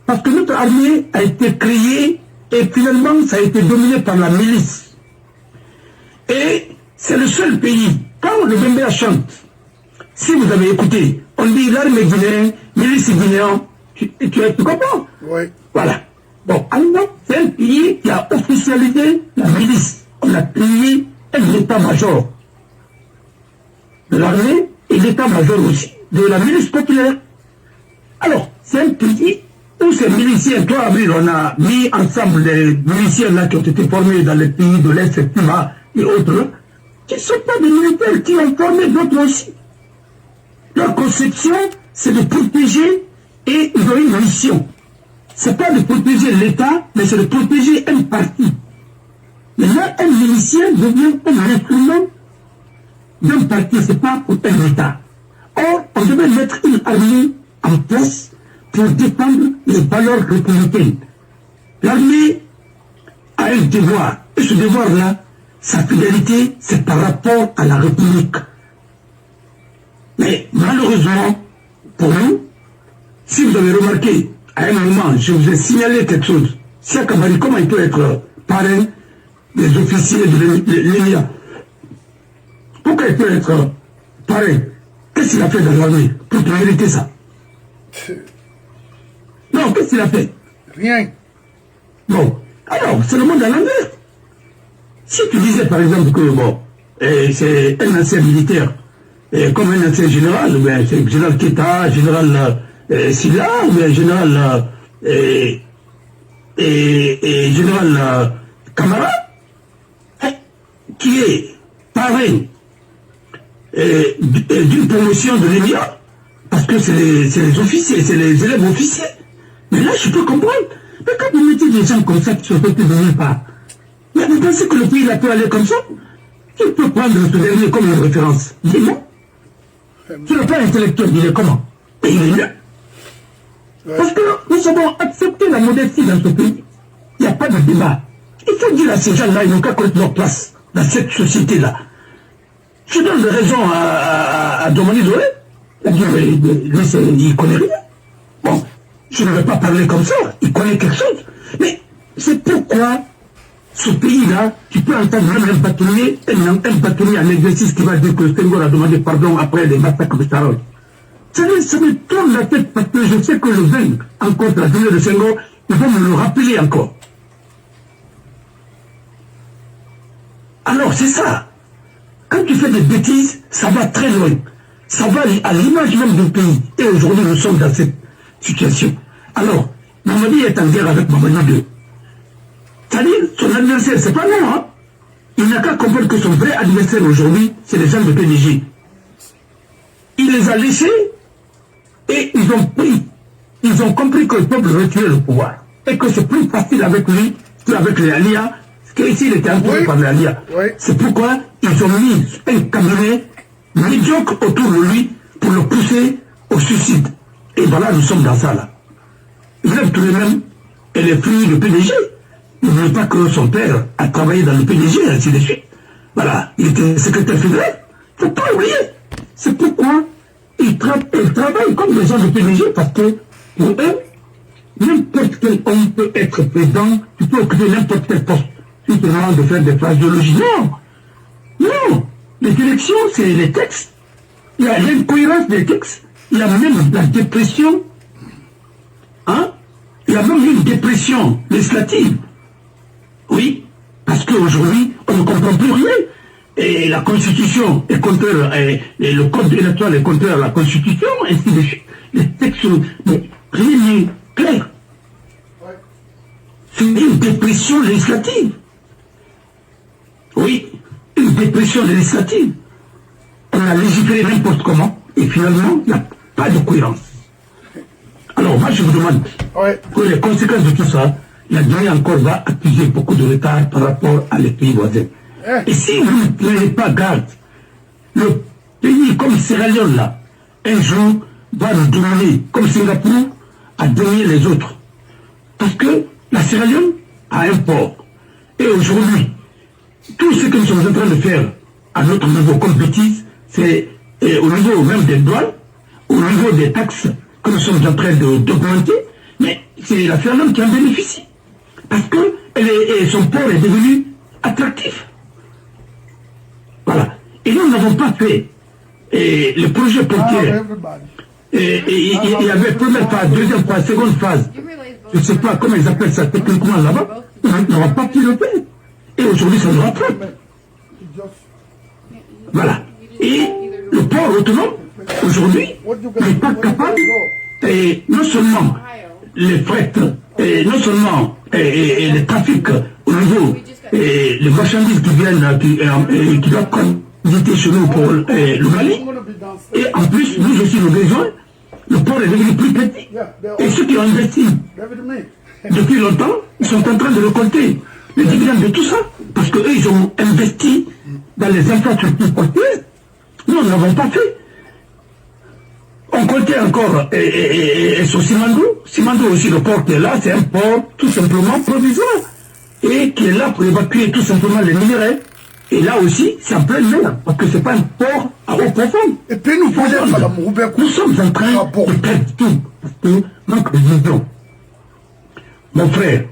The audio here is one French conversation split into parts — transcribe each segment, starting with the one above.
Parce que notre armée a été créée et finalement ça a été dominé par la milice. Et c'est le seul pays, quand le Bembéa chante, si vous avez écouté, on dit l'armée guinéenne, milice guinéenne, tu comprends? Oui. Voilà. Bon, alors, c'est un pays qui a officialisé la milice. On a créé un état-major de l'armée et l'état-major aussi de la milice populaire. Alors, c'est un pays où ces miliciens, toi, Abril, on a mis ensemble les miliciens là qui ont été formés dans les pays de l'Est, Cuba et autres, qui ne sont pas des militaires, qui ont formé d'autres aussi. Leur conception, c'est de protéger et ils ont une mission. C'est pas de protéger l'État, mais c'est de protéger un parti. Maintenant, un milicien devient un instrument d'un parti, c'est pas pour un État. Or, on devait mettre une armée en place pour défendre les valeurs républicaines. L'armée a un devoir, et ce devoir-là, sa fidélité, c'est par rapport à la République. Mais malheureusement, pour nous, si vous avez remarqué, à un moment, je vous ai signalé quelque chose. Cheikh Amari, comment il peut être parrain des officiers de l'ENIA? Pourquoi il peut être parrain? Qu'est-ce qu'il a fait dans l'armée pour mériter ça? Non, qu'est-ce qu'il a fait? Rien. Bon, alors, c'est le monde à l'envers. Si tu disais par exemple que, bon, c'est un ancien militaire, comme un ancien général, ben, c'est général Keta, général Silla, ou bien général général Camara, qui est parrain d'une promotion de l'ENIA, parce que c'est les officiers, c'est les élèves officiers. Mais là, je peux comprendre. Mais quand vous mettez des gens comme ça qui sont sortis de nulle part, mais vous pensez que le pays là peut aller comme ça? Qui peut prendre ce dernier comme une référence? Dis-moi. Sur le plan intellectuel, il est comment? Et il est mieux. Parce que nous avons accepté la modestie dans ce pays. Il n'y a pas de débat. Il faut dire à ces gens-là, ils n'ont qu'à connaître leur place dans cette société-là. Je donne des raisons à Dominique Doré. Il a dit, lui, il ne connaît rien. Bon, je ne vais pas parler comme ça. Il connaît quelque chose. Mais c'est pourquoi ce pays-là, tu peux entendre même un bâtonnier en exercice qui va dire que Senghor a demandé pardon après les massacres de Sarol. Ça me tourne la tête parce que je sais que le 20, encore la journée de Senghor, ils vont me le rappeler encore. Alors c'est ça. Quand tu fais des bêtises, ça va très loin. Ça va à l'image même du pays. Et aujourd'hui, nous sommes dans cette situation. Alors, Mamadi est en guerre avec Mamadi II. C'est-à-dire, son adversaire, c'est pas nous, hein. Il n'a qu'à comprendre que son vrai adversaire aujourd'hui, c'est les gens de PDG. Il les a laissés et ils ont compris qu'ils peuvent retirer le pouvoir. Et que c'est plus facile avec lui qu'avec les Alia, qu'ici il était entouré par les Alia. Oui. C'est pourquoi ils ont mis un cabinet médiocre autour de lui pour le pousser au suicide. Et voilà, nous sommes dans ça là. Vous êtes tous les mêmes, elle est fille de PDG. N'oubliez pas que son père a travaillé dans le PDG, ainsi de suite. Voilà, il était secrétaire fédéral. Il ne faut pas oublier. C'est pourquoi ils travaillent comme des gens de PDG, parce que pour eux, n'importe quel homme peut être président, tu peux occuper n'importe quel poste. Si tu demandes de faire des phraséologies. Non. Non. Les élections, c'est les textes. Il y a l'incohérence des textes. Il y a même la dépression. Hein? Il y a même une dépression législative. Oui, parce qu'aujourd'hui, on ne comprend plus rien. Et la Constitution est contraire, et le Code électoral est contraire à la Constitution, ainsi de suite. Les textes, mais rien n'est clair. C'est une dépression législative. Oui, une dépression législative. On a légiféré n'importe comment, et finalement, il n'y a pas de cohérence. Alors, moi, je vous demande, que les conséquences de tout ça, la Guinée encore va accuser beaucoup de retard par rapport à les pays voisins. Et si vous ne prenez pas garde, le pays comme Sierra Leone, là, un jour, va nous dominer, comme Singapour a dominé les autres. Parce que la Sierra Leone a un port. Et aujourd'hui, tout ce que nous sommes en train de faire à notre niveau comme bêtise, c'est au niveau même des douanes, au niveau des taxes que nous sommes en train d'augmenter, mais c'est la Finlande qui en bénéficie. Parce que son port est devenu attractif. Voilà. Et nous n'avons pas fait le projet portier. Il y avait première phase, deuxième phase, seconde phase. Je ne sais pas comment ils appellent ça techniquement là-bas. Nous n'avons pas pu le faire. Et aujourd'hui, ça nous rattrape. Voilà. Et le port autonome, aujourd'hui, n'est pas capable, et non seulement les fret, et non seulement les trafics au niveau, les marchandises qui viennent, qui doivent visiter chez nous pour le Mali, et en plus, nous aussi, nos besoins, le port est devenu plus petit. Et ceux qui ont investi depuis longtemps, ils sont en train de récolter les dividendes de tout ça, parce qu'eux, ils ont investi dans les infrastructures portuaires. Nous, nous n'avons pas fait. On comptait encore sur Simandou. Simandou aussi, le port qui est là, c'est un port tout simplement provisoire. Et qui est là pour évacuer tout simplement les minéraux. Et là aussi, c'est en pleine mer, parce que ce n'est pas un port à eau profonde. Et puis nous sommes en train de perdre tout, parce que manque de vision. Mon frère,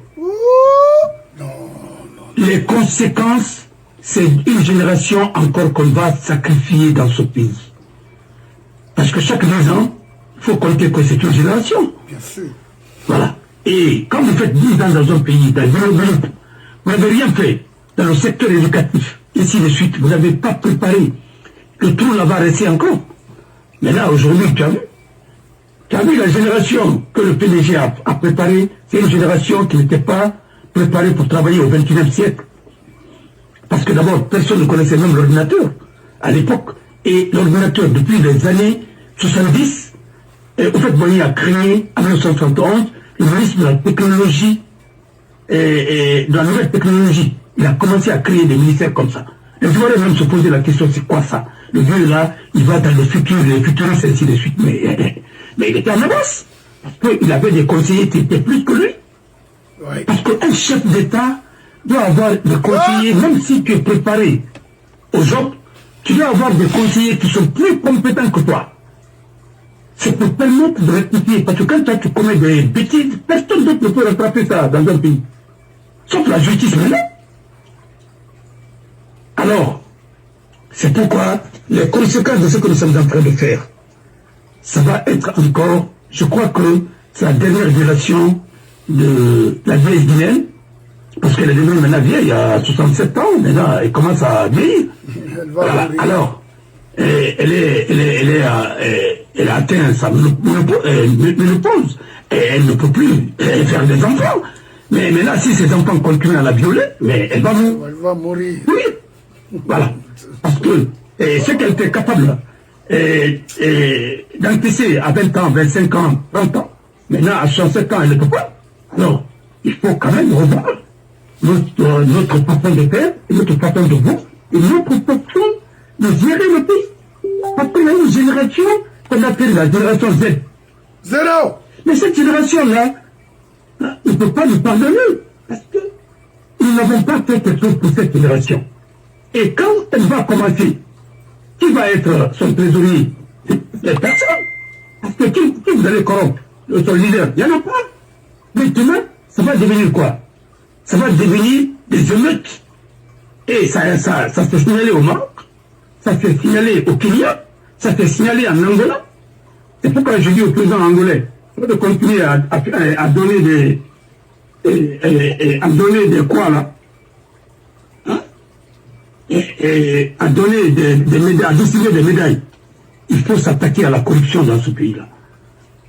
les conséquences, c'est une génération encore qu'on va sacrifier dans ce pays. Parce que chaque 10 ans, il faut compter que c'est une génération. Bien sûr. Voilà. Et quand vous faites 10 ans dans un pays, dans un groupe, vous n'avez rien fait dans le secteur éducatif, et ainsi de suite, vous n'avez pas préparé. Le trou là va rester encore. Mais là, aujourd'hui, tu as vu la génération que le PDG a préparée, c'est une génération qui n'était pas préparée pour travailler au XXIe siècle. Parce que d'abord, personne ne connaissait même l'ordinateur à l'époque. Et l'ordinateur, depuis les années 70, au fait, Boigny a créé, en 1971, le ministre de la technologie, et de la nouvelle technologie. Il a commencé à créer des ministères comme ça. Et vous allez même se poser la question, c'est quoi ça? Le vieux là, il va dans le futur, les futuristes, ainsi de suite. Mais il était en avance. Parce qu'il avait des conseillers qui étaient plus que lui. Ouais. Parce qu'un chef d'État doit avoir des conseillers, même si tu es préparé aux autres, tu dois avoir des conseillers qui sont plus compétents que toi. C'est pour permettre de rectifier. Parce que quand toi, tu commets des bêtises, personne d'autre ne peut rattraper ça dans un pays. Sauf la justice maintenant. Alors, c'est pourquoi les conséquences de ce que nous sommes en train de faire, ça va être encore, je crois que c'est la dernière génération de la vieille Guinéenne, parce qu'elle est devenue maintenant vieille, il y a 67 ans, maintenant elle commence à vieillir. Voilà. Alors, elle a atteint sa ménopause, et elle ne peut plus faire des enfants. Mais maintenant, si ces enfants continuent à la violer, mais elle va mourir. Elle va mourir. Oui. Voilà. Parce que ce qu'elle était capable d'encaisser à 20 ans, 25 ans, 30 ans, maintenant à 67 ans, elle ne peut pas. Alors, il faut quand même revoir notre façon de faire, et notre façon de voir, et notre façon de gérer le pays. Parce qu'il y a une génération qu'on appelle la génération Z. Zéro. Mais cette génération-là, il ne peut pas nous pardonner, parce que nous n'avons pas fait quelque chose pour cette génération. Et quand elle va commencer, qui va être son trésorier? Les personnes. Parce que qui vous allez corrompre? Son leader, il n'y en a pas. Maintenant, ça va devenir quoi? Ça va devenir des émeutes. Et ça s'est signalé au Maroc, ça s'est signalé au Kenya, ça s'est signalé en Angola. C'est pourquoi je dis au président angolais, de continuer à donner des quoi là, hein? Et à donner des médailles, à distribuer des médailles. Il faut s'attaquer à la corruption dans ce pays-là.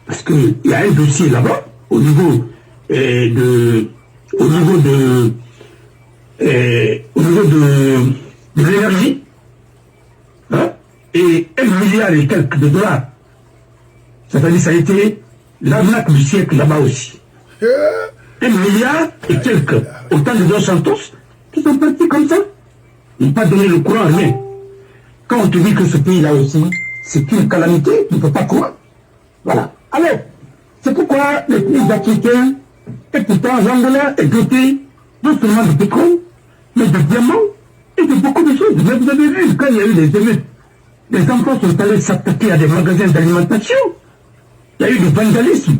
Parce qu'il y a un dossier là-bas, au niveau de l'énergie, hein? Et 1 milliard et quelques de dollars. C'est-à-dire ça a été l'arnaque du siècle là-bas aussi. 1 milliard et quelques. Autant de Dos Santos, qui sont partis comme ça. Ils n'ont pas donné le courant, rien. Quand on te dit que ce pays-là aussi, c'est une calamité, tu ne peux pas croire. Voilà. Alors, c'est pourquoi les pays africains, et pourtant l'Angola est doté non seulement de pétrole, mais de diamants et de beaucoup de choses. Mais vous avez vu, quand il y a eu les émeutes, les enfants sont allés s'attaquer à des magasins d'alimentation. Il y a eu du vandalisme.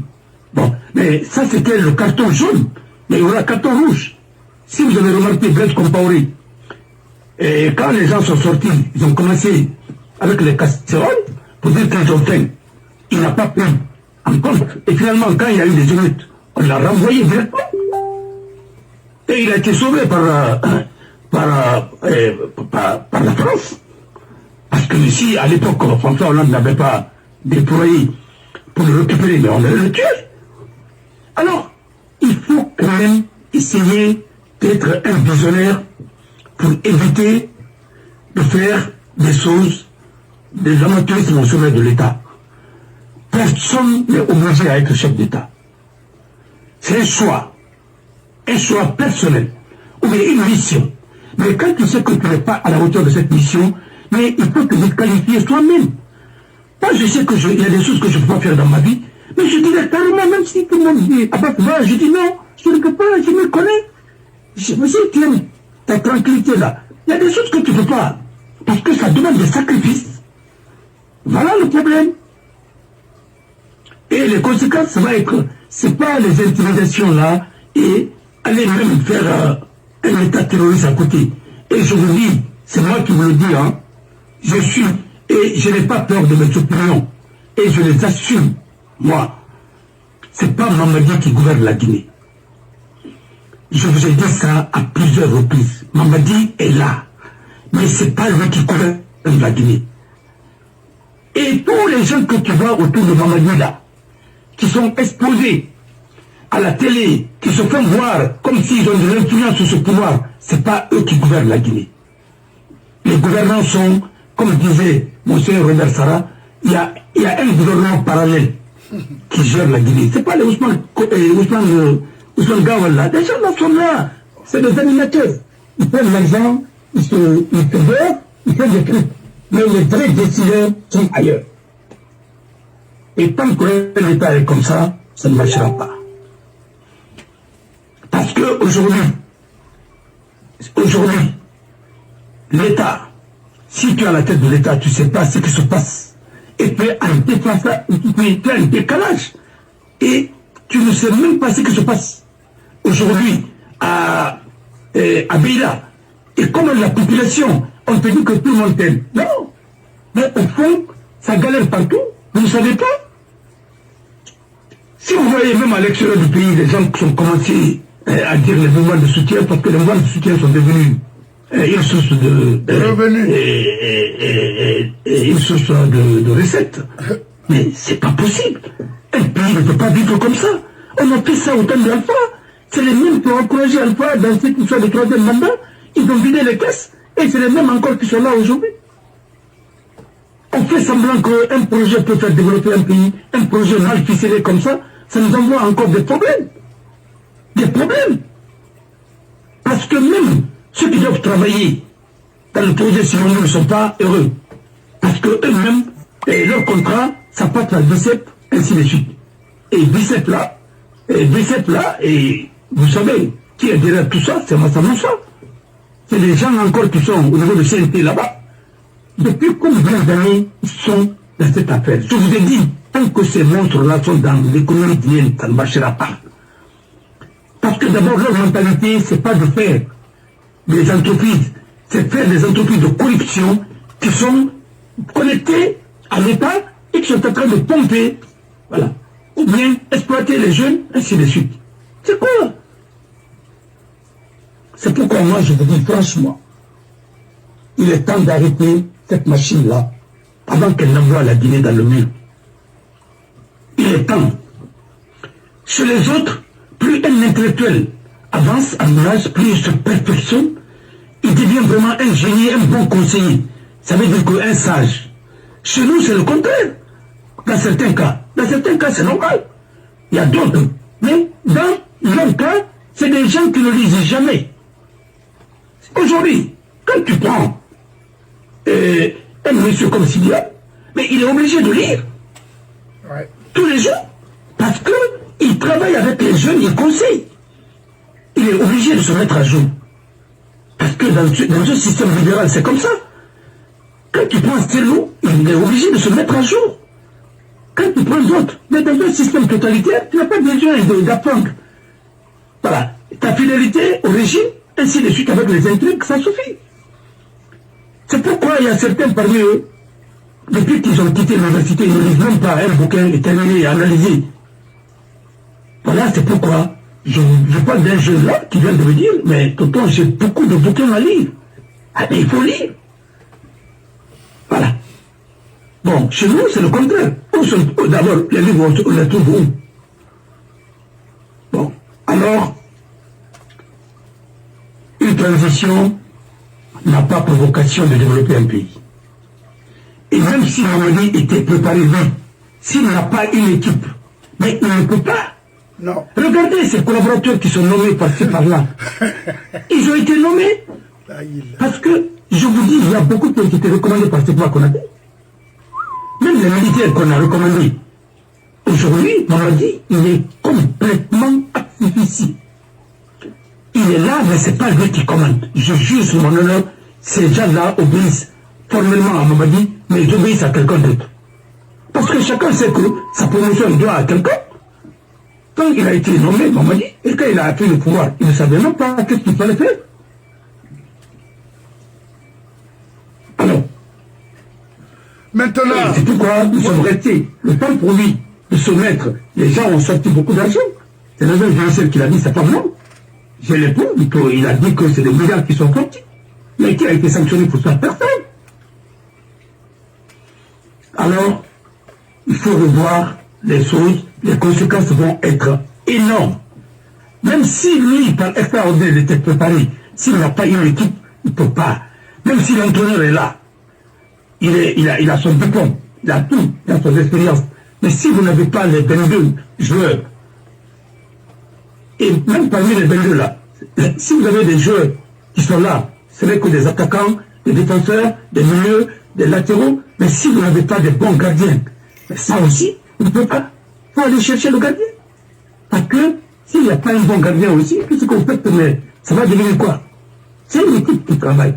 Bon, Mais ça, c'était le carton jaune. Mais il y aura carton rouge. Si vous avez remarqué, Blaise Compaoré, et quand les gens sont sortis, ils ont commencé avec les casseroles pour dire qu'ils ont fait. Il n'a pas pris en compte. Et finalement, quand il y a eu des émeutes, on l'a renvoyé directement. Et il a été sauvé par la France. Parce que ici, à l'époque, François Hollande n'avait pas déployé pour le récupérer, mais on allait le tuer. Alors, il faut quand même essayer d'être un visionnaire pour éviter de faire des choses, des amateurismes au sommet de l'État. Personne n'est obligé à être chef d'État. C'est un choix personnel, ou bien une mission. Mais quand tu sais que tu n'es pas à la hauteur de cette mission, mais il faut te disqualifier toi-même. Moi, je sais qu'il y a des choses que je ne peux pas faire dans ma vie, mais je dirais carrément, même si tout le monde dit, ah bah, je dis non, je ne peux pas, je me connais. Je me dis, tiens, ta tranquillité là, il y a des choses que tu ne peux pas, parce que ça demande des sacrifices. Voilà le problème. Et les conséquences, ça va être, c'est pas les intimidations là, et aller même faire un état terroriste à côté. Et je vous dis, c'est moi qui vous le dis, hein, je suis, et je n'ai pas peur de mes opinions, et je les assume, moi. C'est pas Mamadi qui gouverne la Guinée. Je vous ai dit ça à plusieurs reprises. Mamadi est là, mais c'est pas lui qui gouverne la Guinée. Et tous les gens que tu vois autour de Mamadi là, qui sont exposés à la télé, qui se font voir comme s'ils ont de l'influence sur ce pouvoir, c'est pas eux qui gouvernent la Guinée. Les gouvernants sont, comme disait Monsieur Robert Sarah, il y a un gouvernement parallèle qui gère la Guinée. C'est pas les Ousmane Gawal. Les gens là sont là, c'est des animateurs. Ils prennent l'argent, ils te veulent, ils font des trucs. Mais les vrais décideurs sont ailleurs. Et tant que l'État est comme ça, ça ne marchera pas. Parce que aujourd'hui, l'État, si tu es à la tête de l'État, tu ne sais pas ce qui se passe. Et tu es un décalage. Et tu ne sais même pas ce qui se passe. Aujourd'hui, à Beila, et comme la population, on te dit que tout le monde t'aime. Non. Mais au fond, ça galère partout. Vous ne savez pas. Si vous voyez même à l'extérieur du pays, les gens qui ont commencé à dire les mouvements de soutien, parce que les mouvements de soutien sont devenus une source de revenus et une source de recettes. Mais c'est pas possible. Un pays ne peut pas vivre comme ça. On a fait ça au temps d'Alpha. C'est les mêmes qui ont encouragé Alpha dans cette histoire de troisième mandat. Ils ont vidé les caisses. Et c'est les mêmes encore qui sont là aujourd'hui. On fait semblant qu'un projet peut faire développer un pays, un projet mal ficelé comme ça, ça nous envoie encore des problèmes. Des problèmes. Parce que même ceux qui doivent travailler dans le projet Simon ne sont pas heureux. Parce qu'eux-mêmes, leur contrat, ça passe à BICEP, ainsi de suite. Et BICEP là, et vous savez, qui est derrière tout ça, c'est Massa Moussa. C'est les gens encore qui sont au niveau de CNT là-bas. Depuis combien d'années ils sont dans cette affaire? Je vous ai dit, tant que ces monstres-là sont dans l'économie guinéenne, ça ne marchera pas. Parce que d'abord, leur mentalité, c'est pas de faire des entreprises, c'est faire des entreprises de corruption qui sont connectées à l'État et qui sont en train de pomper, voilà, ou bien exploiter les jeunes, ainsi de suite. C'est quoi? C'est pourquoi moi je vous dis franchement, il est temps d'arrêter cette machine-là avant qu'elle n'envoie la Guinée dans le mur. Il est temps. Chez les autres, plus un intellectuel avance en âge, plus il se perfectionne, il devient vraiment un génie, un bon conseiller. Ça veut dire qu'un sage. Chez nous, c'est le contraire. Dans certains cas, c'est normal. Il y a d'autres. Mais dans leur cas, c'est des gens qui ne lisent jamais. Aujourd'hui, quand tu prends un monsieur comme Sidia, mais il est obligé de lire. Ouais. Tous les jours. Parce qu'il travaille avec les jeunes, il conseille. Il est obligé de se mettre à jour. Parce que dans ce système libéral, c'est comme ça. Quand tu prends un stylo, il est obligé de se mettre à jour. Quand tu prends d'autres, mais dans un système totalitaire, tu n'as pas besoin d'apprendre. Voilà. Ta fidélité au régime, ainsi de suite avec les intrigues, ça suffit. C'est pourquoi il y a certains parmi eux, depuis qu'ils ont quitté l'université, ils ne lisent même pas un bouquin et terminé et analysé. Voilà, c'est pourquoi je parle d'un jeune là qui vient de me dire, mais tonton, j'ai beaucoup de bouquins à lire. Ah, mais il faut lire. Voilà. Bon, chez nous, c'est le contraire. D'abord, les livres, on les trouve où? Bon, alors, une transition n'a pas pour vocation de développer un pays. Et même si Mamadi était préparé, lui, s'il n'a pas une équipe, mais il ne peut pas. Non. Regardez ces collaborateurs qui sont nommés par-ci, par-là. Ils ont été nommés parce que, je vous dis, il y a beaucoup de choses qui étaient recommandées par Sékou Konaté. Même les militaires qu'on a recommandés. Aujourd'hui, Mamadi, il est complètement artificiel. Il est là, mais ce n'est pas lui qui commande. Je jure sur mon honneur, ces gens-là obéissent formellement à Mamadi, mais ils obéissent à quelqu'un d'autre. Parce que chacun sait que sa promotion doit à quelqu'un. Quand il a été nommé, Mamadi, et quand il a pris le pouvoir, il ne savait même pas qu'est-ce qu'il fallait faire. Alors, maintenant, c'est pourquoi nous sommes restés. Le temps pour lui de se mettre, les gens ont sorti beaucoup d'argent. C'est le même Jean-Michel qui l'a dit, c'est pas moi. J'ai l'époux, il a dit que c'est des milliards qui sont sortis. Mais qui a été sanctionné pour ça? Personne. Alors, il faut revoir les choses, les conséquences vont être énormes. Même si lui, par extraordinaire, il était préparé, s'il n'a pas une équipe, il ne peut pas. Même si l'entraîneur est là, il a son diplôme, il a tout, il a son expérience. Mais si vous n'avez pas les 22 joueurs, et même parmi les 22 là, si vous avez des joueurs qui sont là, ce n'est que des attaquants, des défenseurs, des milieux, des latéraux, mais si vous n'avez pas de bons gardiens, ça aussi, vous ne pouvez pas. Il faut aller chercher le gardien. Parce que s'il n'y a pas un bon gardien aussi, qu'est-ce qu'on fait, mais ça va devenir quoi? C'est une équipe qui travaille.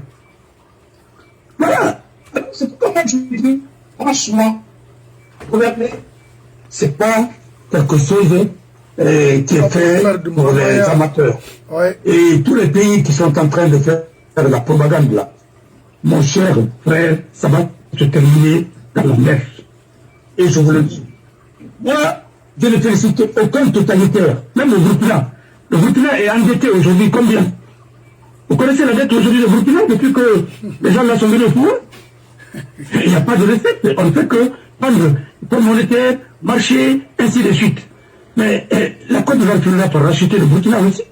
Voilà. C'est pourquoi je dis, franchement, regardez, c'est pas quelque chose qui est fait pour les amateurs. Ouais. Et tous les pays qui sont en train de faire la propagande là, mon cher frère, ça va se terminer dans la mer. Et je vous le dis. Moi, je ne félicite aucun totalitaire, même le Burkina. Le Burkina est endetté aujourd'hui combien? Vous connaissez la dette aujourd'hui du Burkina depuis que les gens là sont venus au pouvoir? Il n'y a pas de recette. On ne fait que prendre fonds monétaire, marché, ainsi de suite. Mais la Côte d'Ivoire finira par racheter le Burkina aussi.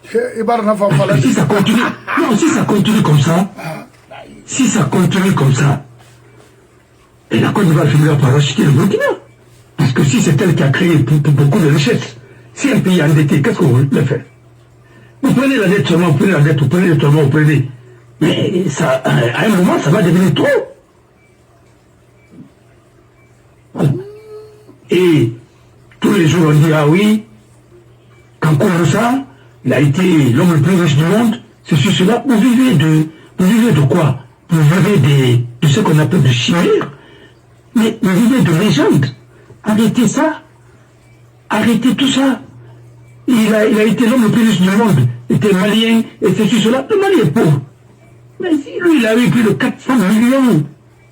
Si ça continue, non, si ça continue comme ça, et la Côte d'Ivoire finira par racheter le Burkina. Parce que si c'est elle qui a créé beaucoup de richesses, si un pays est endetté, qu'est-ce que vous voulez faire? Vous prenez la dette seulement, vous prenez la dette, vous prenez le tournoi, vous prenez. Mais ça, à un moment, ça va devenir trop. Voilà. Et tous les jours, on dit, ah oui, Kankou Moussa, il a été l'homme le plus riche du monde, ceci, cela. Vous vivez de quoi? Vous vivez de ce qu'on appelle de chimère. Mais vous vivez de légendes. Arrêtez ça. Arrêtez tout ça. Il a été l'homme le plus riche du monde. Il était malien, et ceci, cela. Le Mali est pauvre. Mais si lui, il a eu plus de 400 millions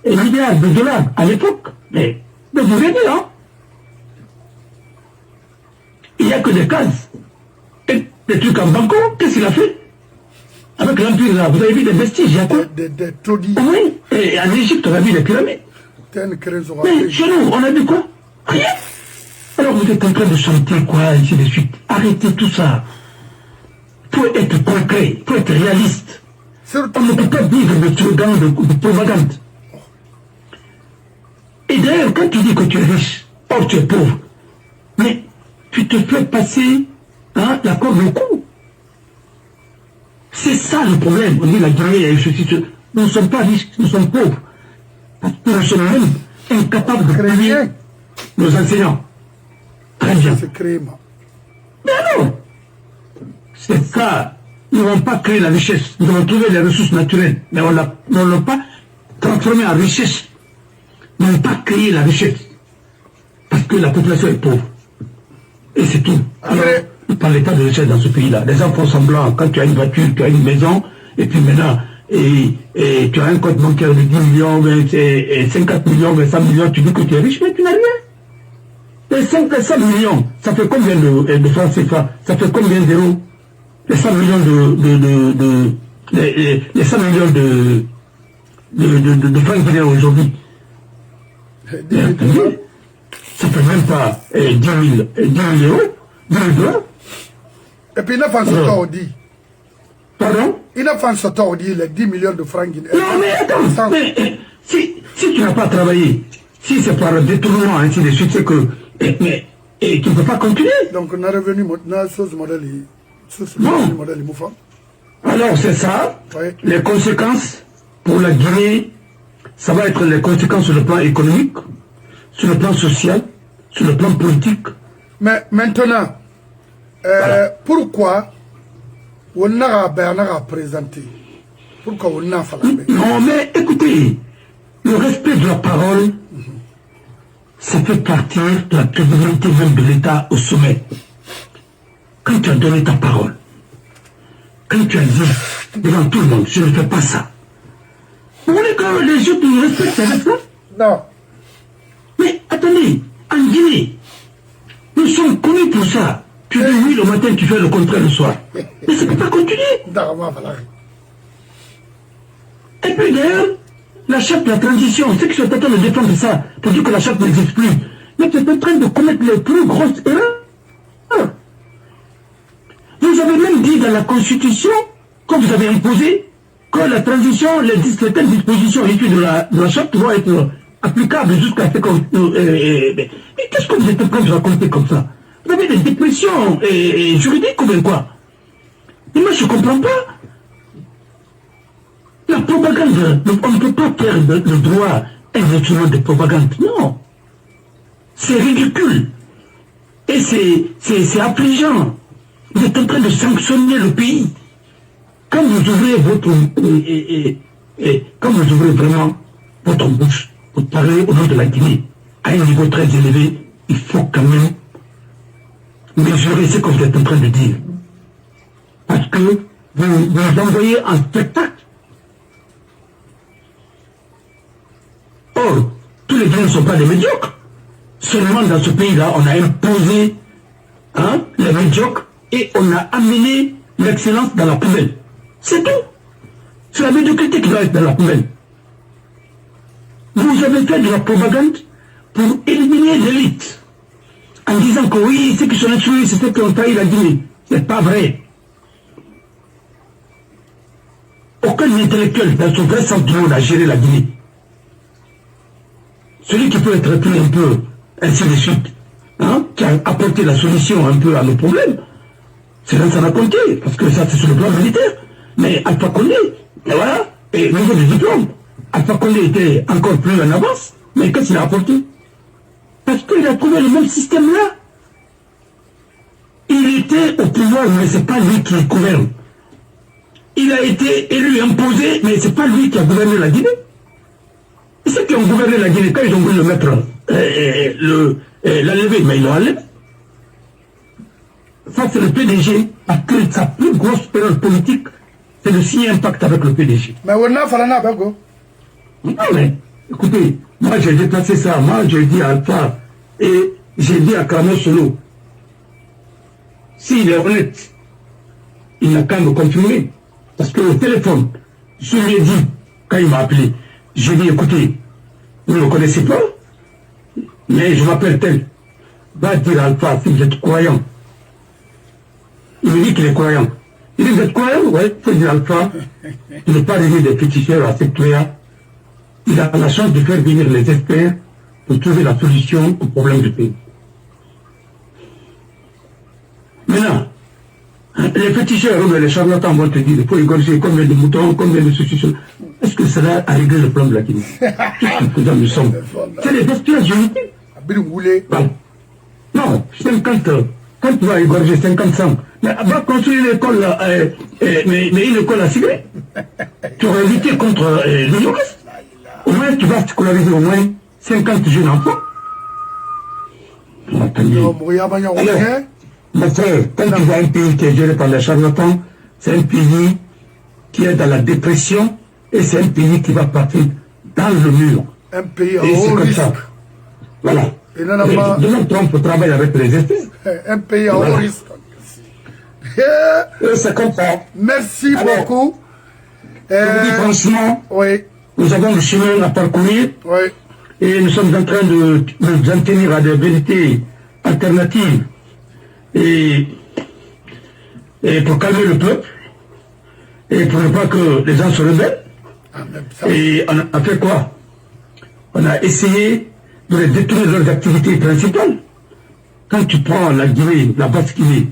et milliards de dollars à l'époque. Mais vous venez, hein? Il n'y a que des cases. Et des trucs en banco, qu'est-ce qu'il a fait? Avec l'Empire là, vous avez vu des vestiges, il y a quoi? Des taudis. Oui, et en Égypte, on a vu des pyramides. Mais chez nous, on a vu quoi? Rien. Alors vous êtes en train de chanter quoi, ainsi de suite. Arrêtez tout ça. Il faut être concret, il faut être réaliste. On ne peut pas vivre de slogan de propagande. Et d'ailleurs, quand tu dis que tu es riche, or tu es pauvre, mais tu te fais passer la corde au cou. C'est ça le problème. On dit la Guinée a ceci, ceci. Nous ne sommes pas riches, nous sommes pauvres. Parce que nous sommes même incapables de payer nos enseignants. Très bien. Mais non. C'est ça. Nous n'avons pas créé la richesse. Nous avons trouvé les ressources naturelles. Mais on ne l'a pas transformée en richesse. n'ont pas créé la richesse. Parce que la population est pauvre. Et c'est tout. Alors, ne parlez pas de richesse dans ce pays-là. Les gens font semblant, quand tu as une voiture, tu as une maison, et puis maintenant, et tu as un compte bancaire de 10 millions, 50 millions, 500 millions, tu dis que tu es riche, mais tu n'as rien. Les 100 millions, ça fait combien de francs CFA? Ça fait combien d'euros? Les 100 millions les 100 millions de francs CFA aujourd'hui. Ça fait même pas 10 000 euros, 10 000 dollars. Et puis, il n'a pas ce dit. Pardon? Il n'a pas ce dit, les 10 millions de francs. Non, mais attends, si tu n'as pas travaillé, si c'est par détournement, ainsi de suite, c'est que. Mais tu ne peux pas continuer. Donc, on a revenu à ce modèle. Alors, c'est ça. Oui. Les conséquences pour la Guinée, ça va être les conséquences sur le plan économique, sur le plan social, sur le plan politique. Mais maintenant, voilà. Pourquoi on a présenté? Pourquoi on a fait? Non, mais écoutez, le respect de la parole, ça fait partir de la crédibilité même de l'État au sommet. Quand tu as donné ta parole, quand tu as dit devant tout le monde, je ne fais pas ça. Vous voulez que les autres nous respectent avec ça? Non. Mais attendez, en Guinée, nous sommes connus pour ça. Tu dis oui le matin, tu fais le contraire le soir. Mais ça ne peut pas continuer. Et puis d'ailleurs, la charte de la transition, ceux qui sont en train de défendre ça, pour dire que la charte n'existe plus, mais tu es en train de commettre les plus grosses erreurs. Vous avez même dit dans la Constitution, quand vous avez imposé, que la transition, certaines dispositions issues de la charte vont être applicables jusqu'à ce qu'on... mais qu'est-ce que vous êtes en train de raconter comme ça? Vous avez des dépressions juridiques ou bien quoi? Mais moi je ne comprends pas. La propagande, on ne peut pas faire le droit un instrument de propagande. Non. C'est ridicule. Et c'est affligeant. Vous êtes en train de sanctionner le pays. Quand vous ouvrez quand vous ouvrez vraiment votre bouche pour parler au nom de la Guinée à un niveau très élevé, il faut quand même mesurer ce que vous êtes en train de dire. Parce que vous envoyez un spectacle. Or, tous les Guinéens ne sont pas des médiocres. Seulement dans ce pays-là, on a imposé les médiocres et on a amené l'excellence dans la poubelle. C'est tout. C'est la médiocrité qui doit être dans la poubelle. Vous avez fait de la propagande pour éliminer l'élite. En disant que oui, ceux qui sont instruits, c'est ceux qui ont trahi la Guinée. C'est pas vrai. Aucun intellectuel dans son vrai sens du monde a géré la Guinée. Celui qui peut être pris un peu, ainsi de suite, qui a apporté la solution un peu à nos problèmes, c'est là que ça va compter, parce que ça c'est sur le plan militaire. Mais Alpha Condé, et voilà, et au niveau du diplôme, Alpha Condé était encore plus en avance, mais qu'est-ce qu'il a apporté? Parce qu'il a trouvé le même système là. Il était au pouvoir, mais ce n'est pas lui qui gouverne. Il a été élu, imposé, mais ce n'est pas lui qui a gouverné la Guinée. Et ceux qui ont gouverné la Guinée, quand ils ont voulu le mettre, l'enlever, mais ils l'ont enlevé. Ça, c'est le PDG, parce que sa plus grosse période politique, c'est de signer un pacte avec le PDG. Mais on a fait un abago. Non, mais, écoutez, moi j'ai déplacé ça, moi j'ai dit à Alpha, et j'ai dit à Kramo Solo, s'il est honnête, il n'a qu'à me confirmer. Parce que au téléphone, je lui ai dit, quand il m'a appelé, j'ai dit, écoutez, vous ne me connaissez pas, mais je m'appelle tel. Va dire à Alpha si vous êtes croyant. Il me dit qu'il est croyant. Il dit, vous êtes croyant? Oui, il faut dire à Alpha, il n'est pas arrivé des pétitions à cette créa. Il a la chance de faire venir les experts pour trouver la solution au problème du pays. Maintenant, les féticheurs, les charlatans vont te dire, il faut égorger combien de moutons, combien de ceci. Est-ce que cela a réglé le problème de la Guinée? Qu'est-ce que nous sommes? C'est les espions juridiques. Non, 50, quand tu vas égorger 50 cents, mais va construire l'école, mais une école à cigarette. Tu aurais lutté contre l'ignorance. Au moins, tu vas scolariser au moins 50 jeunes enfants. Alors, mon frère, quand tu vois un pays qui est géré par les charlatans, c'est un pays qui est dans la dépression et c'est un pays qui va partir dans le mur. Un pays à haut risque. Voilà. Donald Trump travaille avec les États. Un pays à haut risque. C'est comme ça. Merci beaucoup. Je vous dis franchement, oui. Nous avons le chemin à parcourir. Oui. Et nous sommes en train de nous en tenir à des vérités alternatives. Et pour calmer le peuple. Et pour ne pas que les gens se rebellent. Et on a fait quoi? On a essayé de les détourner de leurs activités principales. Quand tu prends la Guinée, la Basse-Guinée,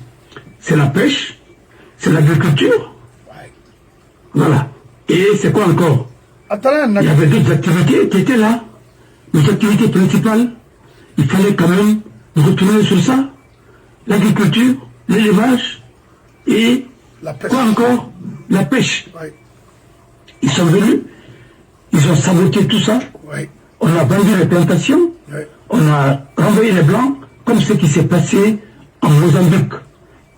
c'est la pêche, c'est l'agriculture. Voilà. Et c'est quoi encore? Il y avait d'autres activités qui étaient là. Les activités principales, il fallait quand même retourner sur ça. L'agriculture, l'élevage et quoi encore? La pêche. Ils sont venus, ils ont saboté tout ça. On a vendu les plantations, on a renvoyé les Blancs, comme ce qui s'est passé en Mozambique.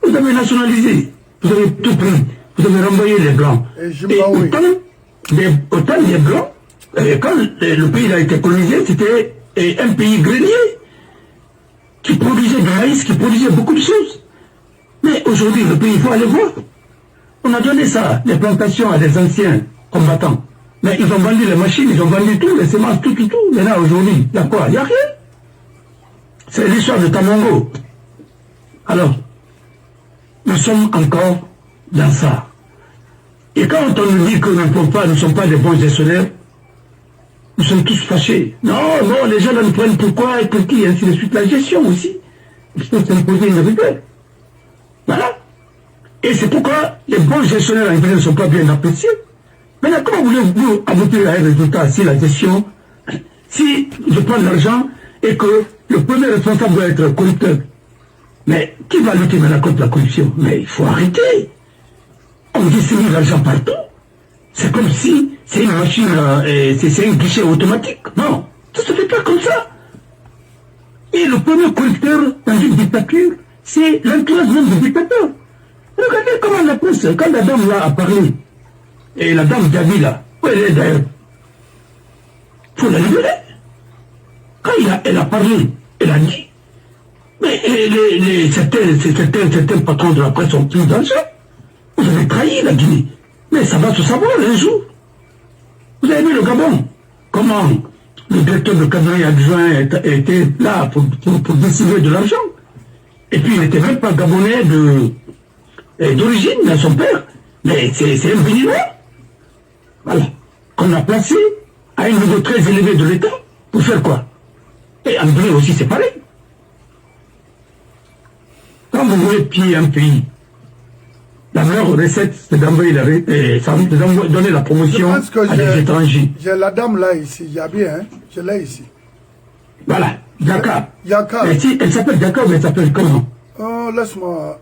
Vous avez nationalisé, vous avez tout pris, vous avez renvoyé les Blancs. Et autant les Blancs, quand le pays a été colonisé, c'était un pays grenier qui produisait du maïs, qui produisait beaucoup de choses. Mais aujourd'hui, le pays, il faut aller voir. On a donné ça, les plantations à des anciens combattants. Mais ils ont vendu les machines, ils ont vendu tout, les semences, tout. Mais là, aujourd'hui, il y a quoi? Il n'y a rien. C'est l'histoire de Tamongo. Alors, nous sommes encore dans ça. Et quand on nous dit que nous ne sommes pas des bons gestionnaires, nous sommes tous fâchés. Non, les gens là nous prennent pourquoi et pour qui, et ainsi de suite. La gestion aussi. Il faut s'imposer une rigueur. Voilà. Et c'est pourquoi les bons gestionnaires en Guinée ne sont pas bien appréciés. Maintenant, comment voulez-vous aboutir à un résultat si la gestion, si je prends l'argent et que le premier responsable doit être corrupteur? Mais qui va lutter maintenant contre la corruption? Mais il faut arrêter. On distribue l'argent partout. C'est comme si c'est une machine, c'est un guichet automatique. Non, ça ne se fait pas comme ça. Et le premier corrupteur dans une dictature, c'est l'entourage même du dictateur. Regardez comment la presse, quand la dame là a parlé, et la dame Gabi là, où elle est d'ailleurs? Il faut la libérer. Quand elle a parlé, elle a dit, mais certains patrons de la presse sont pris dans ça. Vous avez trahi la Guinée. Mais ça va se savoir un jour. Vous avez vu le Gabon? Comment le directeur de cabinet adjoint était là pour décider de l'argent. Et puis il n'était même pas gabonais d'origine, dans son père. Mais c'est un béninois. Voilà. Qu'on a placé à un niveau très élevé de l'État pour faire quoi? Et en Guinée aussi c'est pareil. Quand vous voulez piller un pays, la meilleure recette, c'est d'envoyer donner la promotion à des étrangers. J'ai la dame là ici, il y a bien, hein? Je l'ai ici. Voilà, Dakar. Mais si, elle s'appelle Dakar, mais elle s'appelle comment? Oh, laisse-moi.